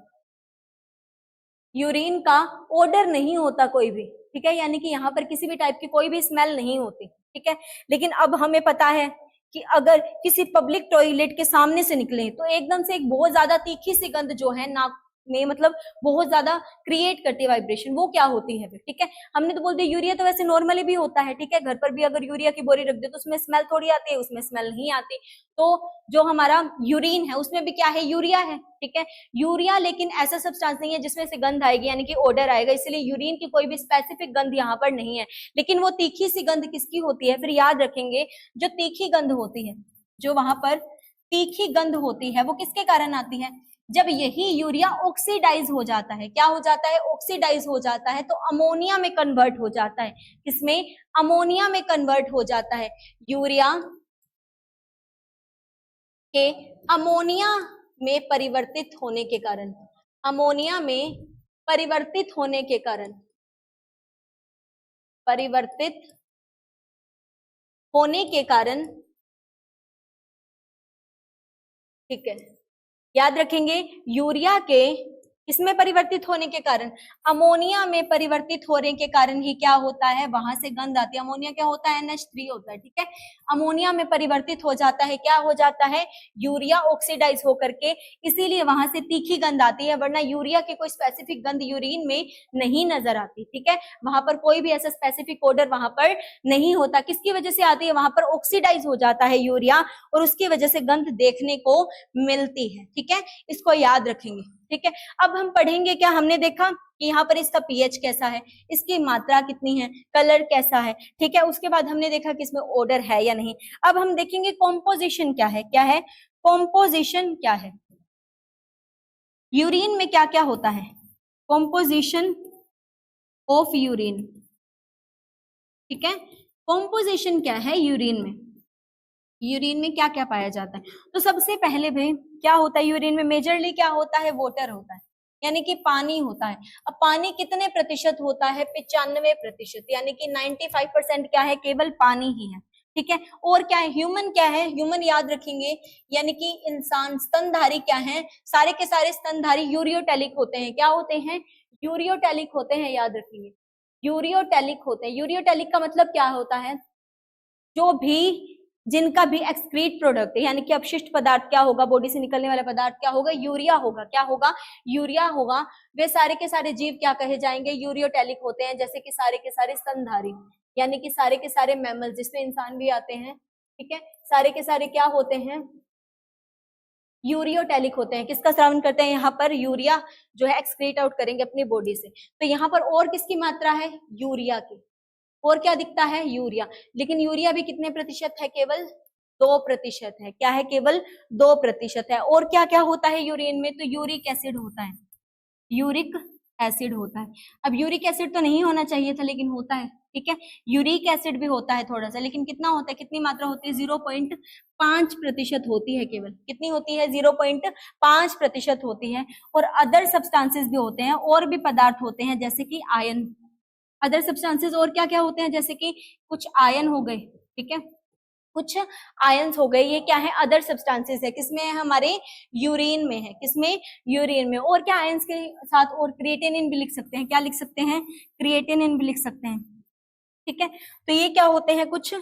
यूरिन का ओडर नहीं होता कोई भी। ठीक है, यानी कि यहाँ पर किसी भी टाइप की कोई भी स्मेल नहीं होती, ठीक है। लेकिन अब हमें पता है कि अगर किसी पब्लिक टॉयलेट के सामने से निकले तो एकदम से एक बहुत ज्यादा तीखी सी गंध जो है नाक में, मतलब बहुत ज्यादा क्रिएट करती है वाइब्रेशन, वो क्या होती है फिर, ठीक है। हमने तो बोल दिया यूरिया तो वैसे नॉर्मली भी होता है, ठीक है, घर पर भी अगर यूरिया की बोरी रख दे तो उसमें स्मेल थोड़ी आती है, उसमें स्मेल नहीं आती। तो जो हमारा यूरिन है उसमें भी क्या है, यूरिया है, ठीक है। यूरिया लेकिन ऐसा सब्सटेंस नहीं है जिसमें से गंध आएगी, यानी कि ओडर आएगा, इसलिए यूरिन की कोई भी स्पेसिफिक गंध यहाँ पर नहीं है। लेकिन वो तीखी सी गंध किसकी होती है, फिर याद रखेंगे, जो तीखी गंध होती है, जो वहां पर तीखी गंध होती है वो किसके कारण आती है, जब यही यूरिया ऑक्सीडाइज हो जाता है, क्या हो जाता है, ऑक्सीडाइज हो जाता है, तो अमोनिया में कन्वर्ट हो जाता है, किसमें, अमोनिया में कन्वर्ट हो जाता है। यूरिया के अमोनिया में परिवर्तित होने के कारण, अमोनिया में परिवर्तित होने के कारण, परिवर्तित होने के कारण, ठीक है, याद रखेंगे यूरिया के इसमें परिवर्तित होने के कारण, अमोनिया में परिवर्तित होने के कारण ही क्या होता है, वहां से गंध आती है। अमोनिया क्या होता है, NH3 होता है, ठीक है। अमोनिया में परिवर्तित हो जाता है, क्या हो जाता है, यूरिया ऑक्सीडाइज होकर के, इसीलिए वहां से तीखी गंध आती है, वरना यूरिया की कोई स्पेसिफिक गंध यूरिन में नहीं नजर आती, ठीक है। वहां पर कोई भी ऐसा स्पेसिफिक ऑर्डर वहां पर नहीं होता, किसकी वजह से आती है, वहां पर ऑक्सीडाइज हो जाता है यूरिया और उसकी वजह से गंध देखने को मिलती है, ठीक है। इसको याद रखेंगे, ठीक है। अब हम पढ़ेंगे क्या, हमने देखा कि यहाँ पर इसका पीएच कैसा है, इसकी मात्रा कितनी है, कलर कैसा है, ठीक है। उसके बाद हमने देखा कि इसमें ऑर्डर है या नहीं। अब हम देखेंगे कॉम्पोजिशन क्या है, क्या है कॉम्पोजिशन, क्या है यूरिन में क्या क्या होता है, कॉम्पोजिशन ऑफ यूरिन, ठीक है। कॉम्पोजिशन क्या है यूरिन में, यूरिन में क्या क्या पाया जाता है। तो सबसे पहले भाई क्या होता है यूरिन में, मेजरली क्या होता है, वाटर होता है, यानी कि पानी होता है। अब पानी कितने प्रतिशत होता है, 95%, यानी कि 95% क्या है, केवल पानी ही है, ठीक है। और क्या है, ह्यूमन क्या है, ह्यूमन याद रखेंगे, यानी कि इंसान, स्तनधारी क्या है, सारे के सारे स्तनधारी यूरियोटेलिक होते हैं, क्या होते हैं, यूरियोटेलिक होते हैं, याद रखेंगे, यूरियोटेलिक होते हैं। यूरियोटेलिक का मतलब क्या होता है, जो भी जिनका भी एक्सक्रीट प्रोडक्ट है, यानी कि अपशिष्ट पदार्थ क्या होगा, बॉडी से निकलने वाला पदार्थ क्या होगा, यूरिया होगा, क्या होगा, यूरिया होगा। वे सारे के सारे जीव क्या कहे जाएंगे, यूरियोटेलिक होते हैं, जैसे कि सारे के सारे स्तनधारी, यानी कि सारे के सारे मैमल, जिसमें इंसान भी आते हैं, ठीक है, सारे के सारे क्या होते हैं, यूरियोटेलिक होते हैं। किसका श्रावण करते हैं, यहाँ पर यूरिया जो है एक्सक्रीट आउट करेंगे अपनी बॉडी से। तो यहाँ पर और किसकी मात्रा है, यूरिया की, और क्या दिखता है, यूरिया। लेकिन यूरिया भी कितने प्रतिशत है, केवल 2% है, क्या है, केवल 2% है। और क्या क्या होता है यूरिन में, तो यूरिक एसिड होता है, यूरिक एसिड होता है। अब यूरिक एसिड तो नहीं होना चाहिए था लेकिन होता है, ठीक है। यूरिक एसिड भी होता है थोड़ा सा, लेकिन कितना होता है, कितनी मात्रा होती है, 0.5% होती है केवल, कितनी होती है, 0.5% होती है। और अदर सब्सटेंसेस भी होते हैं, और भी पदार्थ होते हैं, जैसे कि आयन, अदर सब्सटेंसेस और क्या क्या होते हैं, जैसे कि कुछ आयन हो गए, ठीक है, कुछ आयंस हो गए, ये क्या है, अदर सब्सटेंसेस है, किसमें है, हमारे यूरिन में है, किसमें, यूरिन में। और क्या आयंस के साथ, और क्रिएटिनिन भी लिख सकते हैं, क्या लिख सकते हैं, क्रिएटिनिन भी लिख सकते हैं, ठीक है। तो ये क्या होते हैं, कुछ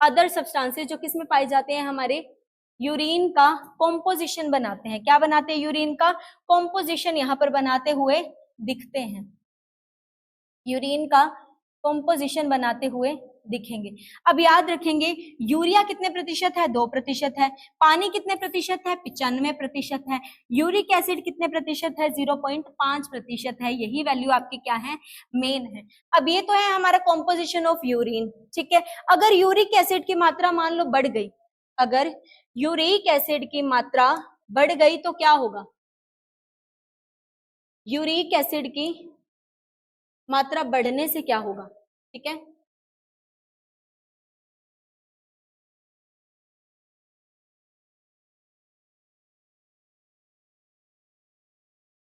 अदर सब्सटेंसेस जो किसमें पाए जाते हैं, हमारे यूरिन का कॉम्पोजिशन बनाते हैं, क्या बनाते हैं, यूरिन का कॉम्पोजिशन यहाँ पर बनाते हुए दिखते हैं, यूरिन का कॉम्पोजिशन बनाते हुए दिखेंगे। अब याद रखेंगे, यूरिया कितने प्रतिशत है, 2% है। पानी कितने प्रतिशत है, 95% है। यूरिक एसिड कितने प्रतिशत है, 0.5% है। यही वैल्यू आपकी क्या है, मेन है। अब ये तो है हमारा कॉम्पोजिशन ऑफ यूरिन, ठीक है। अगर यूरिक एसिड की मात्रा मान लो बढ़ गई, अगर यूरिक एसिड की मात्रा बढ़ गई तो क्या होगा, यूरिक एसिड की मात्रा बढ़ने से क्या होगा, ठीक है।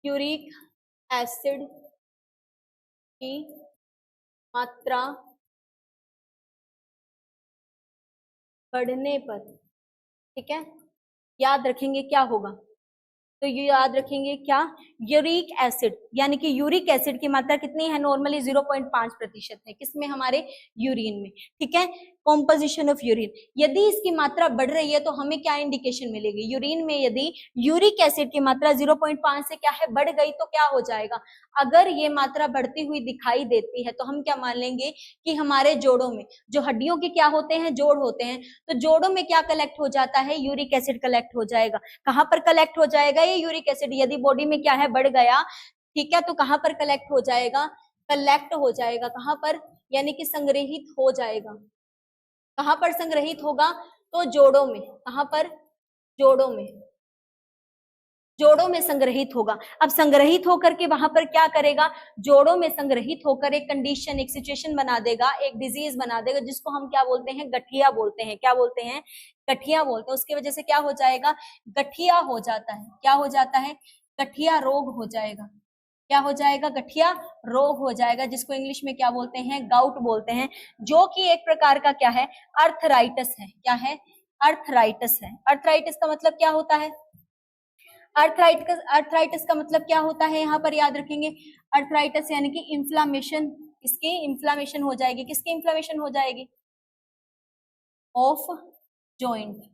यूरिक एसिड की मात्रा बढ़ने पर, ठीक है, याद रखेंगे क्या होगा, तो ये याद रखेंगे क्या, यूरिक एसिड, यानी कि यूरिक एसिड की मात्रा कितनी है, नॉर्मली 0.5% है, किसमें, हमारे यूरिन में, ठीक है। कॉम्पोजिशन ऑफ यूरिन, यदि इसकी मात्रा बढ़ रही है तो हमें क्या इंडिकेशन मिलेगी, यूरिन में यदि यूरिक एसिड की मात्रा 0.5 से क्या है, बढ़ गई तो क्या हो जाएगा, अगर ये मात्रा बढ़ती हुई दिखाई देती है तो हम क्या मान लेंगे कि हमारे जोड़ों में, जो हड्डियों के क्या होते हैं, जोड़ होते हैं, तो जोड़ों में क्या कलेक्ट हो जाता है, यूरिक एसिड कलेक्ट हो जाएगा। कहां पर कलेक्ट हो जाएगा ये यूरिक एसिड, यदि बॉडी में क्या है, बढ़ गया, ठीक है, तो कहां पर कलेक्ट हो जाएगा, कलेक्ट हो जाएगा, कहां पर, यानी कि संग्रहित हो जाएगा, कहां पर संग्रहित होगा, तो जोड़ों में, कहां पर, जोड़ों में, जोड़ों में संग्रहित होगा। अब संग्रहित होकर के वहां पर क्या करेगा, जोड़ों में संग्रहित होकर एक कंडीशन, एक सिचुएशन बना देगा, एक डिजीज बना देगा, जिसको हम क्या बोलते हैं, गठिया बोलते हैं, क्या बोलते हैं, गठिया बोलते हैं। उसकी वजह से क्या हो जाएगा, गठिया हो जाता है, क्या हो जाता है, गठिया रोग हो जाएगा, क्या हो जाएगा, गठिया रोग हो जाएगा, जिसको इंग्लिश में क्या बोलते हैं, गाउट बोलते हैं, जो कि एक प्रकार का क्या है, अर्थराइटिस है, क्या है, अर्थराइटिस है। अर्थराइटिस का मतलब क्या होता है, अर्थराइटिस का मतलब क्या होता है, यहाँ पर याद रखेंगे, अर्थराइटिस यानी कि इंफ्लामेशन, इसकी इंफ्लामेशन हो जाएगी, किसकी इंफ्लामेशन हो जाएगी, ऑफ जॉइंट,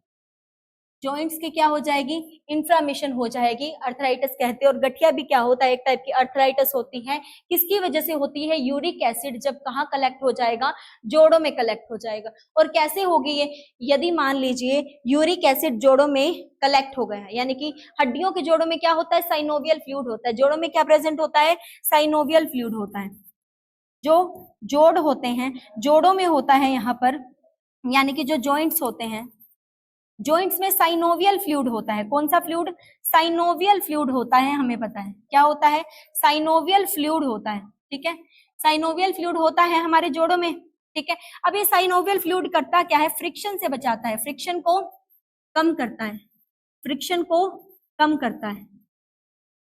जॉइंट्स की क्या हो जाएगी, इंफ्लामेशन हो जाएगी, अर्थराइटिस कहते हैं। और गठिया भी क्या होता है, एक टाइप की अर्थराइटिस होती है, किसकी वजह से होती है, यूरिक एसिड जब कहाँ कलेक्ट हो जाएगा, जोड़ों में कलेक्ट हो जाएगा। और कैसे होगी ये, यदि मान लीजिए यूरिक एसिड जोड़ों में कलेक्ट हो गया है, यानी कि हड्डियों के जोड़ों में क्या होता है, साइनोवियल फ्लूइड होता है, जोड़ों में क्या प्रेजेंट होता है, साइनोवियल फ्लूइड होता है, जो जोड़ होते हैं जोड़ों में होता है यहाँ पर, यानी कि जो जॉइंट्स होते हैं, जॉइंट्स में साइनोवियल फ्लूइड होता है, कौन सा फ्लूइड, साइनोवियल फ्लूइड होता है, हमें पता है क्या होता है, साइनोवियल फ्लूइड होता है, ठीक है, साइनोवियल फ्लूइड होता है हमारे जोड़ों में, ठीक है। अब ये साइनोवियल फ्लूइड करता क्या है, फ्रिक्शन से बचाता है, फ्रिक्शन को कम करता है, फ्रिक्शन को कम करता है,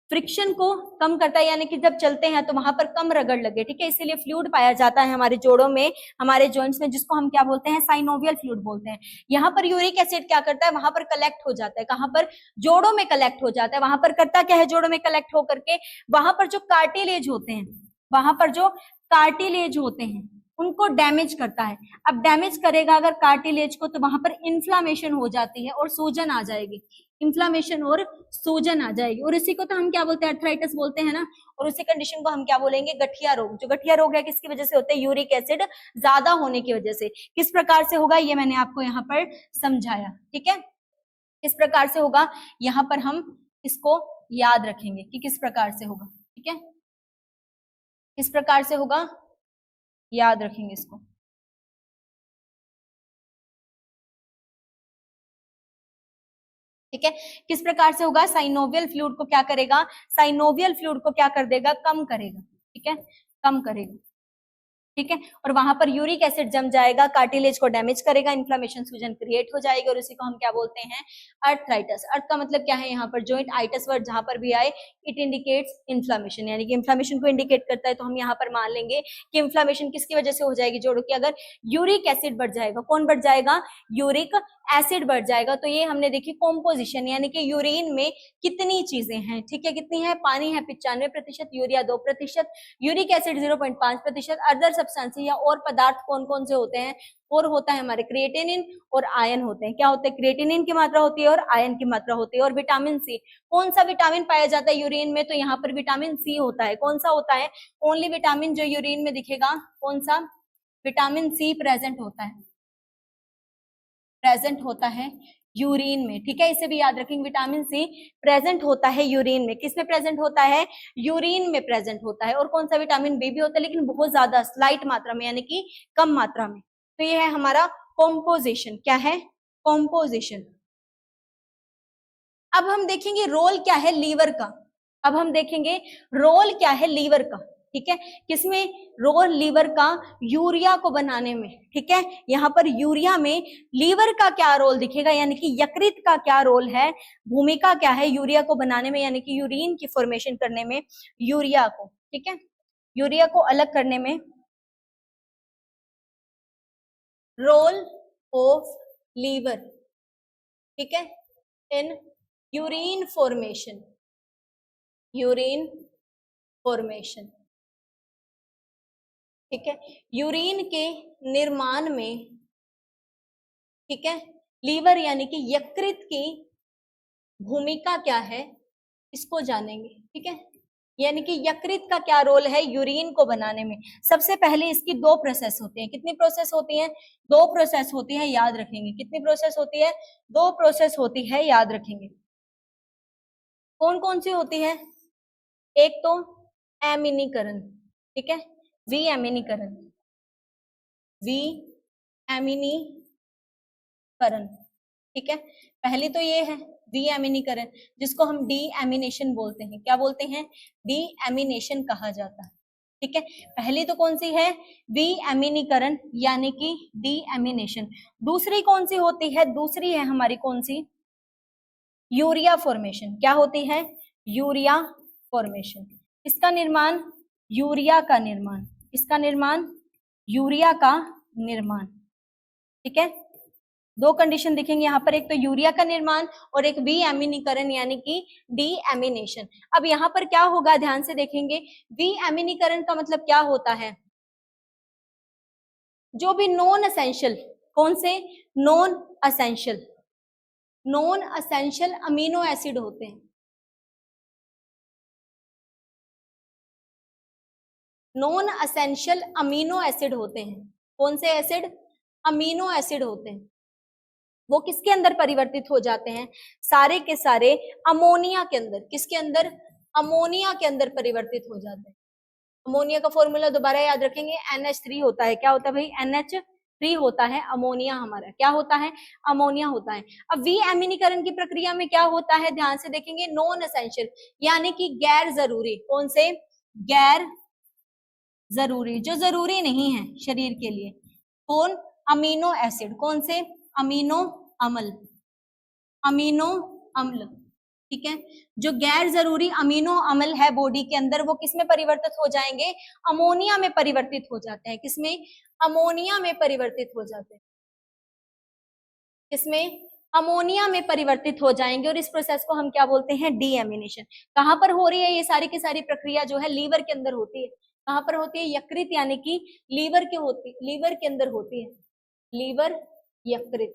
फ्रिक्शन को कम करता है, यानी कि जब चलते हैं तो वहां पर कम रगड़ लगे, ठीक है, इसीलिए फ्लूइड पाया जाता है हमारे जोड़ों में, हमारे जॉइंट्स में, जिसको हम क्या बोलते हैं, साइनोवियल फ्लूइड बोलते हैं। यहाँ पर यूरिक एसिड क्या करता है, वहां पर कलेक्ट हो जाता है, कहां पर, जोड़ों में कलेक्ट हो जाता है, वहां पर करता क्या है, जोड़ों में कलेक्ट होकर के वहां पर जो कार्टिलेज होते हैं, वहां पर जो कार्टिलेज होते हैं उनको डैमेज करता है। अब डैमेज करेगा अगर कार्टिलेज को, तो वहां पर इन्फ्लामेशन हो जाती है और सूजन आ जाएगी, इन्फ्लामेशन और सूजन आ जाएगी, और इसी को तो हम क्या बोलते हैं, अर्थराइटिस बोलते हैं ना। और उसी कंडीशन को हम क्या बोलेंगे, गठिया रोग। जो गठिया रोग है किसकी वजह से होता है, यूरिक एसिड ज्यादा होने की वजह से। किस प्रकार से होगा ये मैंने आपको यहाँ पर समझाया, ठीक है, किस प्रकार से होगा, यहाँ पर हम इसको याद रखेंगे कि किस प्रकार से होगा, ठीक है, किस प्रकार से होगा, याद रखेंगे इसको। ठीक है, किस प्रकार से होगा, साइनोवियल फ्लूइड को क्या करेगा, साइनोवियल फ्लूइड को क्या कर देगा, कम करेगा, ठीक है, कम करेगा, ठीक है। और वहां पर यूरिक एसिड जम जाएगा, कार्टिलेज को डैमेज करेगा, इन्फ्लामेशन, सूजन क्रिएट हो जाएगी, और उसी को हम क्या बोलते हैं, अर्थराइटिस। अर्थ का मतलब क्या है यहाँ पर, जॉइंट, आइटस वर्ड जहां पर भी आए इट इंडिकेट्स इन्फ्लामेशन, यानी कि इन्फ्लामेशन को इंडिकेट करता है। तो हम यहाँ पर मान लेंगे कि इन्फ्लामेशन किसकी वजह से हो जाएगी, जोड़ों की, अगर यूरिक एसिड बढ़ जाएगा, कौन बढ़ जाएगा, यूरिक एसिड बढ़ जाएगा। तो ये हमने देखी कॉम्पोजिशन, यानी कि यूरिन में कितनी चीजें हैं, ठीक है, कितनी है, पानी है 95%, urea 2%, uric acid 0.5%, other substance या और पदार्थ कौन कौन से होते हैं, और होता है हमारे क्रिएटिनिन और आयन होते हैं। क्या होते हैं, क्रिएटिनिन की मात्रा होती है और आयन की मात्रा होती है। और विटामिन सी, कौन सा विटामिन पाया जाता है यूरिन में, तो यहाँ पर विटामिन सी होता है। कौन सा होता है, ओनली विटामिन जो यूरिन में दिखेगा, कौन सा, विटामिन सी प्रेजेंट होता है, प्रेजेंट होता है यूरिन में, ठीक है, इसे भी याद रखेंगे, विटामिन सी प्रेजेंट होता है यूरिन में। किस में प्रेजेंट होता है, यूरिन में प्रेजेंट होता है। और कौन सा, विटामिन बी भी होता है, लेकिन बहुत ज्यादा स्लाइट मात्रा में, यानी कि कम मात्रा में। तो ये है हमारा कॉम्पोजिशन, क्या है, कॉम्पोजिशन। अब हम देखेंगे रोल क्या है लीवर का, अब हम देखेंगे रोल क्या है लीवर का, ठीक है, किसमें, रोल लीवर का यूरिया को बनाने में, ठीक है, यहाँ पर यूरिया में लीवर का क्या रोल दिखेगा, यानी कि यकृत का क्या रोल है, भूमिका क्या है यूरिया को बनाने में, यानी कि यूरिन की फॉर्मेशन करने में यूरिया को, ठीक है, यूरिया को अलग करने में, रोल ऑफ लीवर, ठीक है, in urine formation, urine formation, ठीक है। यूरिन के निर्माण में, ठीक है, लीवर यानी कि यकृत की भूमिका क्या है इसको जानेंगे, ठीक है। यानी कि यकृत का क्या रोल है यूरिन को बनाने में। सबसे पहले इसकी दो प्रोसेस होती है। कितनी प्रोसेस होती है? दो प्रोसेस होती है, याद रखेंगे। कितनी प्रोसेस होती है? दो प्रोसेस होती है, याद रखेंगे। कौन कौन सी होती है? एक तो एमिनीकरण, ठीक है, वी एमिनीकरण, वी एमिनीकरण, ठीक है। पहली तो ये है डी एमिनीकरण, जिसको हम डी एमिनेशन बोलते हैं। क्या बोलते हैं? डी एमिनेशन कहा जाता है, ठीक है। पहली तो कौन सी है? डी एमिनीकरण यानी कि डी एमिनेशन। दूसरी कौन सी होती है? दूसरी है हमारी कौन सी? Urea formation. क्या होती है? Urea formation. इसका निर्माण, यूरिया का निर्माण, इसका निर्माण, यूरिया का निर्माण, ठीक है। दो कंडीशन दिखेंगे यहाँ पर, एक तो यूरिया का निर्माण और एक वी एमिनीकरण यानी कि डी एमिनेशन। अब यहाँ पर क्या होगा, ध्यान से देखेंगे। वी एमिनीकरण का मतलब क्या होता है? जो भी नॉन असेंशियल, कौन से? Non essential, non essential amino acid होते हैं, नॉन असेंशियल अमीनो एसिड होते हैं। कौन से एसिड? अमीनो एसिड होते हैं। वो किसके अंदर परिवर्तित हो जाते हैं? सारे के सारे अमोनिया के अंदर। किसके अंदर? अमोनिया के अंदर परिवर्तित हो जाते हैं। अमोनिया का फॉर्मूला दोबारा याद रखेंगे, NH3 होता है। क्या होता है भाई? NH3 होता है अमोनिया हमारा। क्या होता है? अमोनिया होता है। अब वी एमिनीकरण की प्रक्रिया में क्या होता है, ध्यान से देखेंगे। नॉन एसेंशियल यानी कि गैर जरूरी। कौन से? गैर जरूरी, जो जरूरी नहीं है शरीर के लिए। कौन? Amino acid. कौन से? अमीनो अम्ल, अमीनो अम्ल, ठीक है। जो गैर जरूरी अमीनो अम्ल है बॉडी के अंदर, वो किसमें परिवर्तित हो जाएंगे? अमोनिया में परिवर्तित हो जाते हैं। किसमें? अमोनिया में परिवर्तित हो जाते हैं। किसमें? अमोनिया में परिवर्तित हो जाएंगे। और इस प्रोसेस को हम क्या बोलते हैं? डीएमिनेशन। कहां पर हो रही है ये सारी की सारी प्रक्रिया? जो है लीवर के अंदर होती है। कहां पर होती है? यकृत यानी कि लीवर के अंदर होती है। लीवर, यकृत,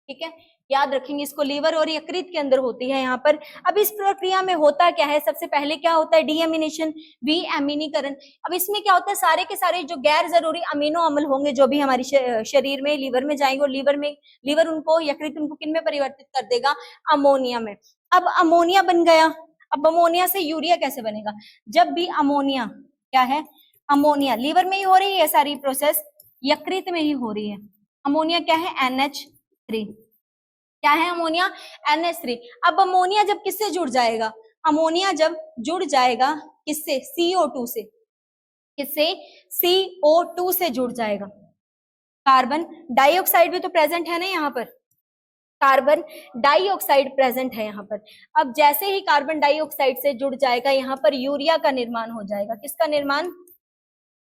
ठीक है। याद रखेंगे इसको, लीवर और यकृत के अंदर होती है यहाँ पर। अब इस प्रक्रिया में होता क्या है? सबसे पहले क्या होता है? डीएमिनेशन, वी एमिनीकरण। अब इसमें क्या होता है? सारे के सारे जो गैर जरूरी अमीनो अम्ल होंगे, जो भी हमारी शरीर में, लीवर में जाएंगे, और लीवर उनको, यकृत उनको किन में परिवर्तित कर देगा? अमोनिया में। अब अमोनिया बन गया। अब अमोनिया से यूरिया कैसे बनेगा? जब भी अमोनिया, क्या है? अमोनिया लीवर में ही हो रही है सारी प्रोसेस, यकृत में ही हो रही है। अमोनिया क्या है? NH3। क्या है अमोनिया? NH3। अब अमोनिया जब किससे जुड़ जाएगा? अमोनिया जब जुड़ जाएगा किससे? CO2 से। किससे? CO2 से जुड़ जाएगा। कार्बन डाइऑक्साइड भी तो प्रेजेंट है ना यहाँ पर, कार्बन डाइऑक्साइड प्रेजेंट है यहाँ पर। अब जैसे ही कार्बन डाइऑक्साइड से जुड़ जाएगा, यहाँ पर यूरिया का निर्माण हो जाएगा। किसका निर्माण?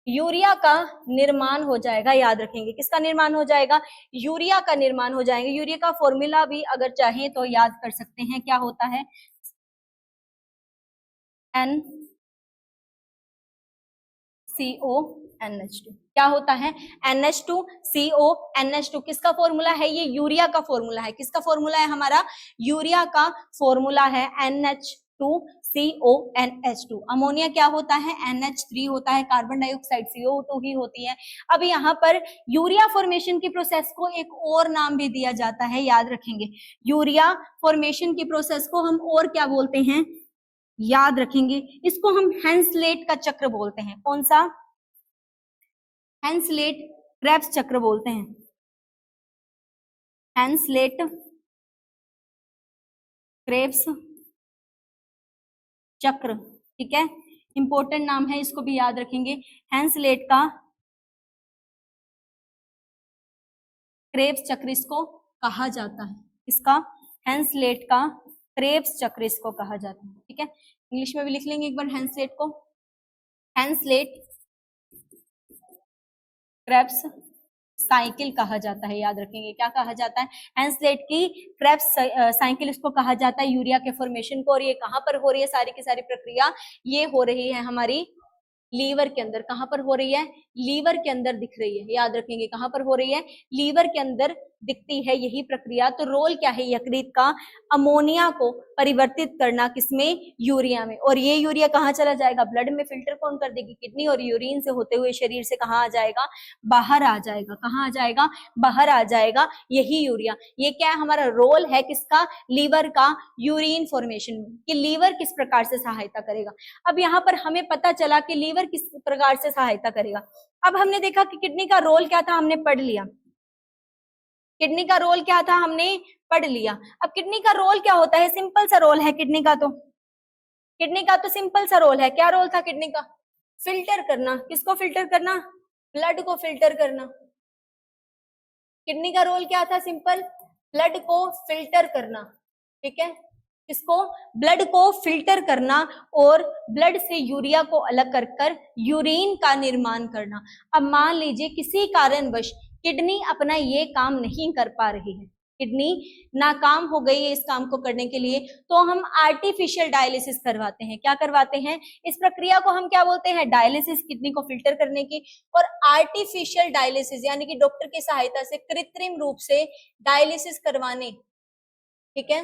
यूरिया का निर्माण हो जाएगा। याद रखेंगे, किसका निर्माण हो जाएगा? यूरिया का निर्माण हो जाएगा। यूरिया का फॉर्मूला भी अगर चाहें तो याद कर सकते हैं। क्या होता है? NCONH2। क्या होता है? NH2CONH2। किसका फॉर्मूला है? ये यूरिया का फॉर्मूला है। किसका फॉर्मूला है? हमारा यूरिया का फॉर्मूला है NH2CONH2। अमोनिया क्या होता है? NH3 होता है। कार्बन डाइऑक्साइड CO2 ही होती है। अब यहाँ पर यूरिया फॉर्मेशन की प्रोसेस को एक और नाम भी दिया जाता है, याद रखेंगे। यूरिया फॉर्मेशन की प्रोसेस को हम और क्या बोलते हैं? याद रखेंगे, इसको हम हेंसलेट का चक्र बोलते हैं। कौन सा? हेंसलेट क्रेब्स चक्र बोलते हैं। हेंसलेट क्रेब्स चक्र, ठीक है। इंपॉर्टेंट नाम है, इसको भी याद रखेंगे। हेंसलेट का क्रेब्स चक्र इसको कहा जाता है। इसका हेंसलेट का क्रेब्स चक्र इसको कहा जाता है, ठीक है। इंग्लिश में भी लिख लेंगे एक बार हेंसलेट को। हेंसलेट क्रेब्स साइकिल कहा जाता है, याद रखेंगे क्या कहा जाता है, हेंसलेट की क्रेब्स साइकिल इसको कहा जाता है यूरिया के फॉर्मेशन को। और ये कहाँ पर हो रही है सारी की सारी प्रक्रिया, ये हो रही है हमारी लीवर के अंदर। कहां पर हो रही है, लीवर के अंदर दिख रही है, याद रखेंगे कहां पर हो रही है, लीवर के अंदर दिखती है यही प्रक्रिया। तो रोल क्या है यकृत का, अमोनिया को परिवर्तित करना किसमें, यूरिया में। और ये यूरिया कहाँ चला जाएगा, ब्लड में फिल्टर कौन कर देगी, किडनी, और यूरिन से होते हुए शरीर से कहाँ आ जाएगा, बाहर आ जाएगा। कहाँ आ जाएगा, बाहर आ जाएगा यही यूरिया। ये क्या है, हमारा रोल है किसका, लीवर का, यूरिन फॉर्मेशन में, कि लीवर किस प्रकार से सहायता करेगा। अब यहाँ पर हमें पता चला कि लीवर किस प्रकार से सहायता करेगा। अब हमने देखा कि किडनी का रोल क्या था, हमने पढ़ लिया, किडनी का रोल क्या था हमने पढ़ लिया। अब किडनी का रोल क्या होता है, सिंपल सा रोल है किडनी का, तो किडनी का तो सिंपल सा रोल है। क्या रोल था किडनी का, फिल्टर करना। किसको फिल्टर करना, ब्लड को फिल्टर करना। किडनी का रोल क्या था, सिंपल, ब्लड को फिल्टर करना। ठीक है, इसको ब्लड को फिल्टर करना और ब्लड से यूरिया को अलग कर यूरिन का निर्माण करना। अब मान लीजिए किसी कारणवश किडनी अपना ये काम नहीं कर पा रही है, किडनी नाकाम हो गई है इस काम को करने के लिए, तो हम आर्टिफिशियल डायलिसिस करवाते हैं। क्या करवाते हैं, इस प्रक्रिया को हम क्या बोलते हैं, डायलिसिस, किडनी को फिल्टर करने की। और आर्टिफिशियल डायलिसिस यानी कि डॉक्टर की सहायता से कृत्रिम रूप से डायलिसिस करवाने, ठीक है,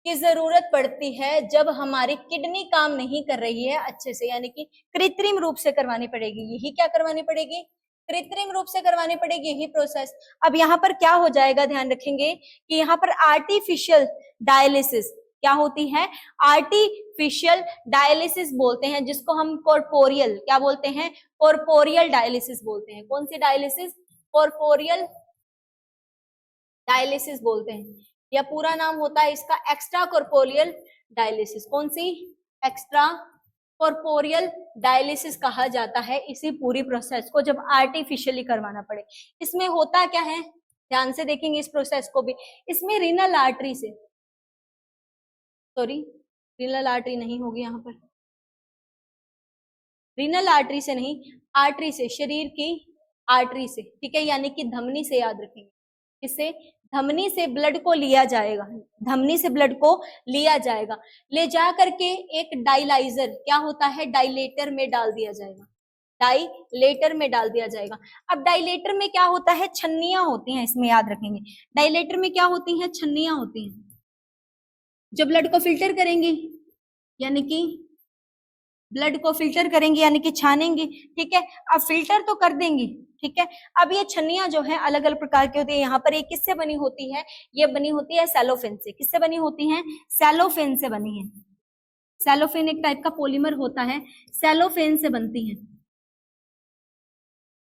की जरूरत पड़ती है जब हमारी किडनी काम नहीं कर रही है अच्छे से, यानी कि कृत्रिम रूप से करवानी पड़ेगी। यही क्या करवानी पड़ेगी, कृत्रिम रूप से करवानी पड़ेगी यही प्रोसेस। अब यहाँ पर क्या हो जाएगा, ध्यान रखेंगे कि यहाँ पर आर्टिफिशियल डायलिसिस क्या होती है, आर्टिफिशियल डायलिसिस बोलते हैं, जिसको हम कॉर्पोरियल क्या बोलते हैं, कॉर्पोरियल डायलिसिस बोलते हैं। कौन सी डायलिसिस, कॉर्पोरियल डायलिसिस बोलते हैं, या पूरा नाम होता है इसका एक्स्ट्रा कॉर्पोरियल डायलिसिस। कौन सी, एक्स्ट्रा कॉर्पोरियल डायलिसिस कहा जाता है इसी पूरी प्रोसेस को जब आर्टिफिशियली करवाना पड़े। इसमें होता क्या है, ध्यान से देखेंगे इस प्रोसेस को भी। इसमें रीनल आर्टरी से, सॉरी रीनल आर्टरी नहीं होगी यहाँ पर, रीनल आर्टरी से नहीं, आर्टरी से, शरीर की आर्टरी से, ठीक है, यानी कि धमनी से, याद रखेंगे इससे, धमनी से ब्लड को लिया जाएगा, धमनी से ब्लड को लिया जाएगा, ले जा करके एक डायलाइजर क्या होता है, डायलेटर में डाल दिया जाएगा, डायलेटर में डाल दिया जाएगा। अब डायलेटर में क्या होता है, छन्नियां होती हैं इसमें, याद रखेंगे डायलेटर में क्या होती हैं, छन्नियां होती हैं, जो ब्लड को फिल्टर करेंगी, यानी कि ब्लड को फिल्टर करेंगे, यानी कि छानेंगे। ठीक है, अब फिल्टर तो कर देंगी, ठीक है। अब ये छन्नियां जो है अलग अलग प्रकार की होती है। यहाँ पर एक किससे बनी होती है, ये बनी होती है सेलोफेन से। किससे बनी होती है, सेलोफेन से बनी है। सेलोफेन एक टाइप का पॉलीमर होता है, सेलोफेन से बनती है,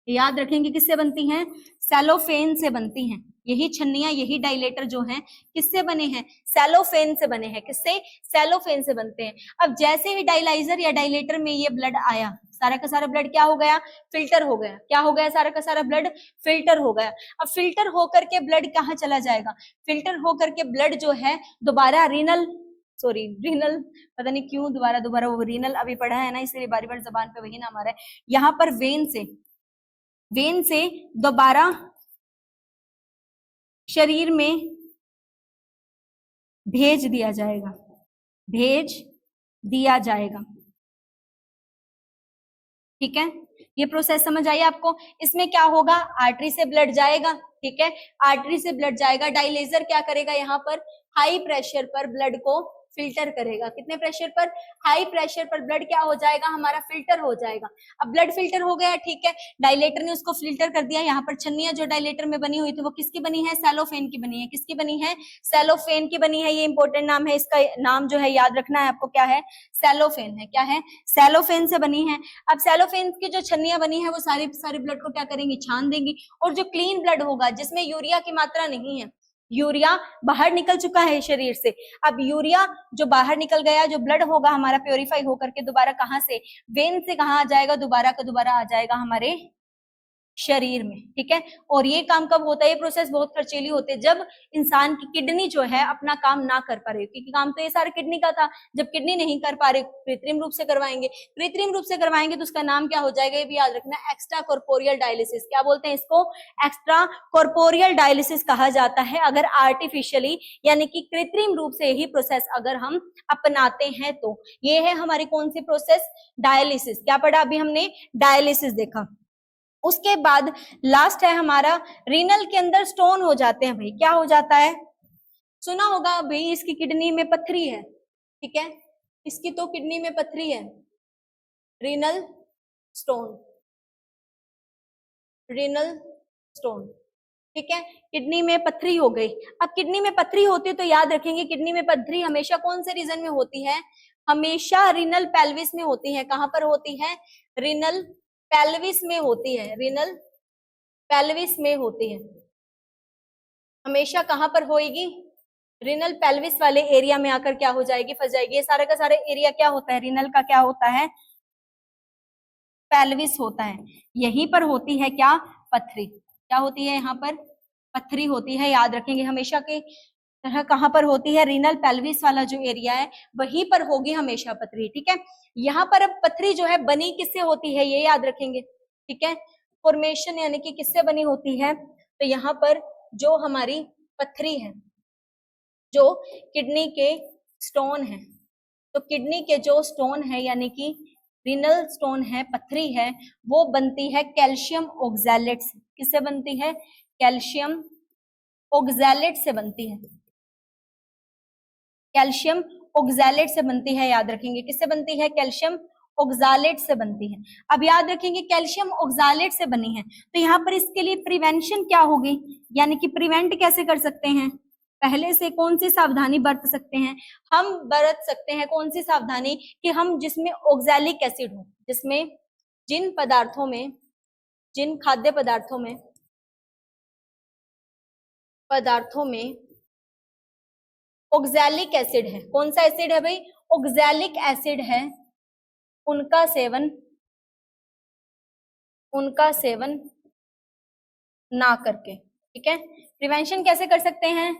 याद रखेंगे किससे बनती हैं, सेलोफेन से बनती हैं। यही छन्नियां, यही डायलेटर जो हैं किससे बने हैं, सेलोफेन से बने हैं। किससे, सेलोफेन से बनते हैं। अब जैसे ही डायलाइजर या डायलेटर में ये ब्लड आया, सारा का सारा ब्लड क्या हो गया, फिल्टर हो गया। क्या हो गया, सारा का सारा ब्लड फिल्टर हो गया। अब फिल्टर होकर के ब्लड कहाँ चला जाएगा, फिल्टर होकर के ब्लड जो है दोबारा रीनल पता नहीं क्यों दोबारा वो रीनल अभी पढ़ा है ना, इसलिए बारी बार जबान पे वही नाम आ रहा है। यहाँ पर वेन से दोबारा शरीर में भेज दिया जाएगा। ठीक है, ये प्रोसेस समझ आई आपको। इसमें क्या होगा, आर्टरी से ब्लड जाएगा, ठीक है, आर्टरी से ब्लड जाएगा। डायलेजर क्या करेगा, यहाँ पर हाई प्रेशर पर ब्लड को फिल्टर करेगा। कितने प्रेशर पर, हाई प्रेशर पर ब्लड क्या हो जाएगा, हमारा फिल्टर हो जाएगा। अब ब्लड फिल्टर हो गया, ठीक है, डायलेटर ने उसको फिल्टर कर दिया। यहाँ पर छन्नियां जो डायलेटर में बनी हुई थी वो किसकी बनी है, सेलोफेन की बनी है। किसकी बनी है, सेलोफेन की बनी है। ये इंपॉर्टेंट नाम है, इसका नाम जो है याद रखना है आपको, क्या है, सेलोफेन है। क्या है, सेलोफेन से बनी है। अब सेलोफेन की जो छन्नियां बनी है वो सारी ब्लड को क्या करेंगी, छान देंगी। और जो क्लीन ब्लड होगा, जिसमें यूरिया की मात्रा नहीं है, यूरिया बाहर निकल चुका है शरीर से, अब यूरिया जो बाहर निकल गया, जो ब्लड होगा हमारा प्योरीफाई होकर के दोबारा कहां से, वेन से कहां आ जाएगा, दोबारा का दोबारा आ जाएगा हमारे शरीर में, ठीक है। और ये काम कब होता है, ये प्रोसेस बहुत खर्चीली होते हैं जब इंसान की किडनी जो है अपना काम ना कर पा रही, क्योंकि काम तो ये सारा किडनी का था। जब किडनी नहीं कर पा रही, कृत्रिम रूप से करवाएंगे, कृत्रिम रूप से करवाएंगे तो उसका नाम क्या हो जाएगा, ये भी याद रखना, एक्स्ट्रा कॉर्पोरियल डायलिसिस। क्या बोलते हैं इसको, एक्स्ट्रा कॉर्पोरियल डायलिसिस कहा जाता है अगर आर्टिफिशियली यानी कि कृत्रिम रूप से यही प्रोसेस अगर हम अपनाते हैं तो। ये है हमारी कौन सी प्रोसेस, डायलिसिस। क्या पढ़ा अभी हमने, डायलिसिस देखा। उसके बाद लास्ट है हमारा, रीनल के अंदर स्टोन हो जाते हैं भाई। क्या हो जाता है, सुना होगा भाई, इसकी किडनी में पत्थरी है, ठीक है, इसकी तो किडनी में पत्थरी है, रीनल स्टोन, रीनल स्टोन, ठीक है, किडनी में पत्थरी हो गई। अब किडनी में पत्थरी होती है तो याद रखेंगे किडनी में पत्थरी हमेशा कौन से रीजन में होती है, हमेशा रीनल पेल्विस में होती है। कहां पर होती है, रीनल पेल्विस में होती है, रीनल पेल्विस में होती है। हमेशा कहां पर होएगी, रीनल पेल्विस वाले एरिया में आकर क्या हो जाएगी, फंस जाएगी। ये सारे का सारे एरिया क्या होता है, रीनल का क्या होता है, पेल्विस होता है। यहीं पर होती है क्या, पथरी। क्या होती है, यहाँ पर पथरी होती है। याद रखेंगे हमेशा के तरह कहां पर होती है, रीनल पेल्विस वाला जो एरिया है वहीं पर होगी हमेशा पथरी, ठीक है। यहाँ पर अब पथरी जो है बनी किससे होती है, ये याद रखेंगे, ठीक है। फॉर्मेशन यानी कि किससे बनी होती है, तो यहाँ पर जो हमारी पथरी है, जो किडनी के स्टोन है, तो किडनी के जो स्टोन है यानी कि रीनल स्टोन है, पथरी है, वो बनती है कैल्शियम ऑक्सैलेट से। किससे बनती है, कैल्शियम ऑक्सैलेट से बनती है, कैल्शियम ऑक्सैलेट से बनती है। याद रखेंगे किससे बनती है, कैल्शियम ऑक्सैलेट से बनती है। अब याद रखेंगे कैल्शियम ऑक्सैलेट से बनी है, तो यहाँ पर इसके लिए प्रिवेंशन क्या होगी, यानी कि प्रिवेंट कैसे कर सकते हैं, पहले से कौन सी सावधानी बरत सकते हैं, हम बरत सकते हैं कौन सी सावधानी, कि हम जिसमें ऑक्सैलिक एसिड हो, जिसमें जिन पदार्थों में, जिन खाद्य पदार्थों में ऑक्सैलिक एसिड है, कौन सा एसिड है भाई, ऑक्सैलिक एसिड है, उनका सेवन ना करके, ठीक है। प्रिवेंशन कैसे कर सकते हैं,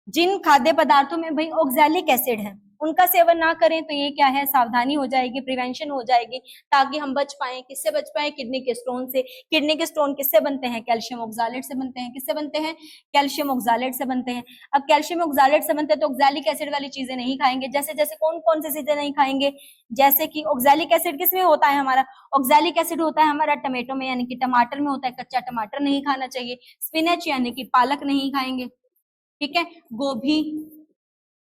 जिन खाद्य पदार्थों में भाई ऑक्सैलिक एसिड है उनका सेवन ना करें, तो ये क्या है, सावधानी हो जाएगी, प्रिवेंशन हो जाएगी, ताकि हम बच पाए। किससे बच पाए, किडनी के स्टोन से। किडनी के स्टोन किससे बनते हैं, कैल्शियम ऑक्सैलेट से बनते हैं। किससे बनते हैं, कैल्शियम ऑक्सैलेट से बनते हैं। अब कैल्शियम ऑक्सैलेट से बनते हैं तो ऑक्सैलिक एसिड वाली चीजें नहीं खाएंगे। जैसे जैसे कौन कौन सी चीजें नहीं खाएंगे, जैसे कि ऑक्सैलिक एसिड किसमें होता है हमारा, ऑक्सैलिक एसिड होता है हमारा टमाटो में, यानी कि टमाटर में होता है। कच्चा टमाटर नहीं खाना चाहिए। स्पिनच यानी कि पालक नहीं खाएंगे, ठीक है, गोभी,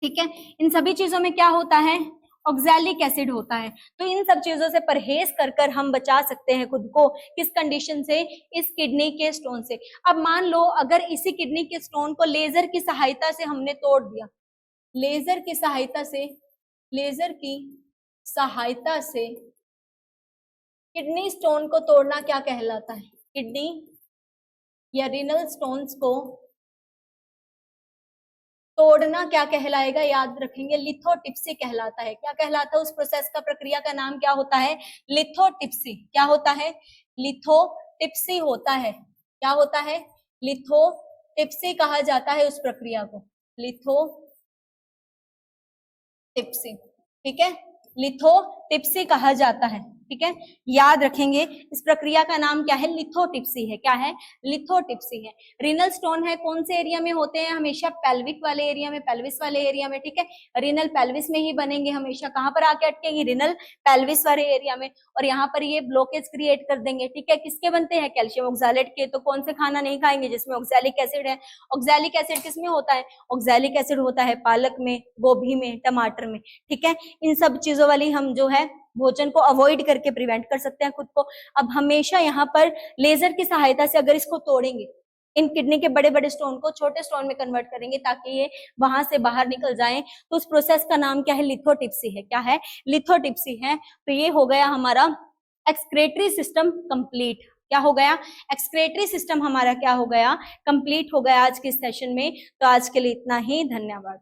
ठीक है। इन सभी चीजों में क्या होता है, ऑक्सैलिक एसिड होता है। तो इन सब चीजों से परहेज कर कर हम बचा सकते हैं खुद को, किस कंडीशन से, इस किडनी के स्टोन से। अब मान लो अगर इसी किडनी के स्टोन को लेजर की सहायता से हमने तोड़ दिया, लेजर की सहायता से किडनी स्टोन को तोड़ना क्या कहलाता है, किडनी या रीनल स्टोन्स को तोड़ना क्या कहलाएगा, याद रखेंगे, लिथोटिप्सी कहलाता है। क्या कहलाता है, उस प्रोसेस का, प्रक्रिया का नाम क्या होता है, लिथोटिप्सी। क्या होता है, लिथोटिप्सी होता है। क्या होता है, लिथोटिप्सी कहा जाता है उस प्रक्रिया को, लिथोटिप्सी, ठीक है, लिथोटिप्सी कहा जाता है, ठीक है। याद रखेंगे इस प्रक्रिया का नाम क्या है, लिथोटिप्सी है। क्या है, लिथोटिप्सी है। रीनल स्टोन है कौन से एरिया में होते हैं, हमेशा पेल्विक वाले एरिया में, पेल्विस वाले एरिया में, ठीक है। रीनल पेल्विस में ही बनेंगे हमेशा। कहां पर आके अटकेंगे, रीनल पेल्विस वाले एरिया में, और यहाँ पर ये ब्लॉकेज क्रिएट कर देंगे, ठीक है। किसके बनते हैं, कैल्शियम ऑक्सैलेट के। तो कौन से खाना नहीं खाएंगे जिसमें ऑक्सैलिक एसिड है। ऑक्सैलिक एसिड किसमें होता है, ऑक्सैलिक एसिड होता है पालक में, गोभी में, टमाटर में, ठीक है। इन सब चीजों वाली हम जो है भोजन को अवॉइड करके प्रिवेंट कर सकते हैं खुद को। अब हमेशा यहाँ पर लेजर की सहायता से अगर इसको तोड़ेंगे, इन किडनी के बड़े बड़े स्टोन को छोटे स्टोन में कन्वर्ट करेंगे ताकि ये वहां से बाहर निकल जाएं, तो उस प्रोसेस का नाम क्या है, लिथोटिप्सी है। क्या है, लिथोटिप्सी है। तो ये हो गया हमारा एक्सक्रेटरी सिस्टम कंप्लीट। क्या हो गया, एक्सक्रेटरी सिस्टम हमारा क्या हो गया, कंप्लीट हो गया आज के सेशन में। तो आज के लिए इतना ही, धन्यवाद।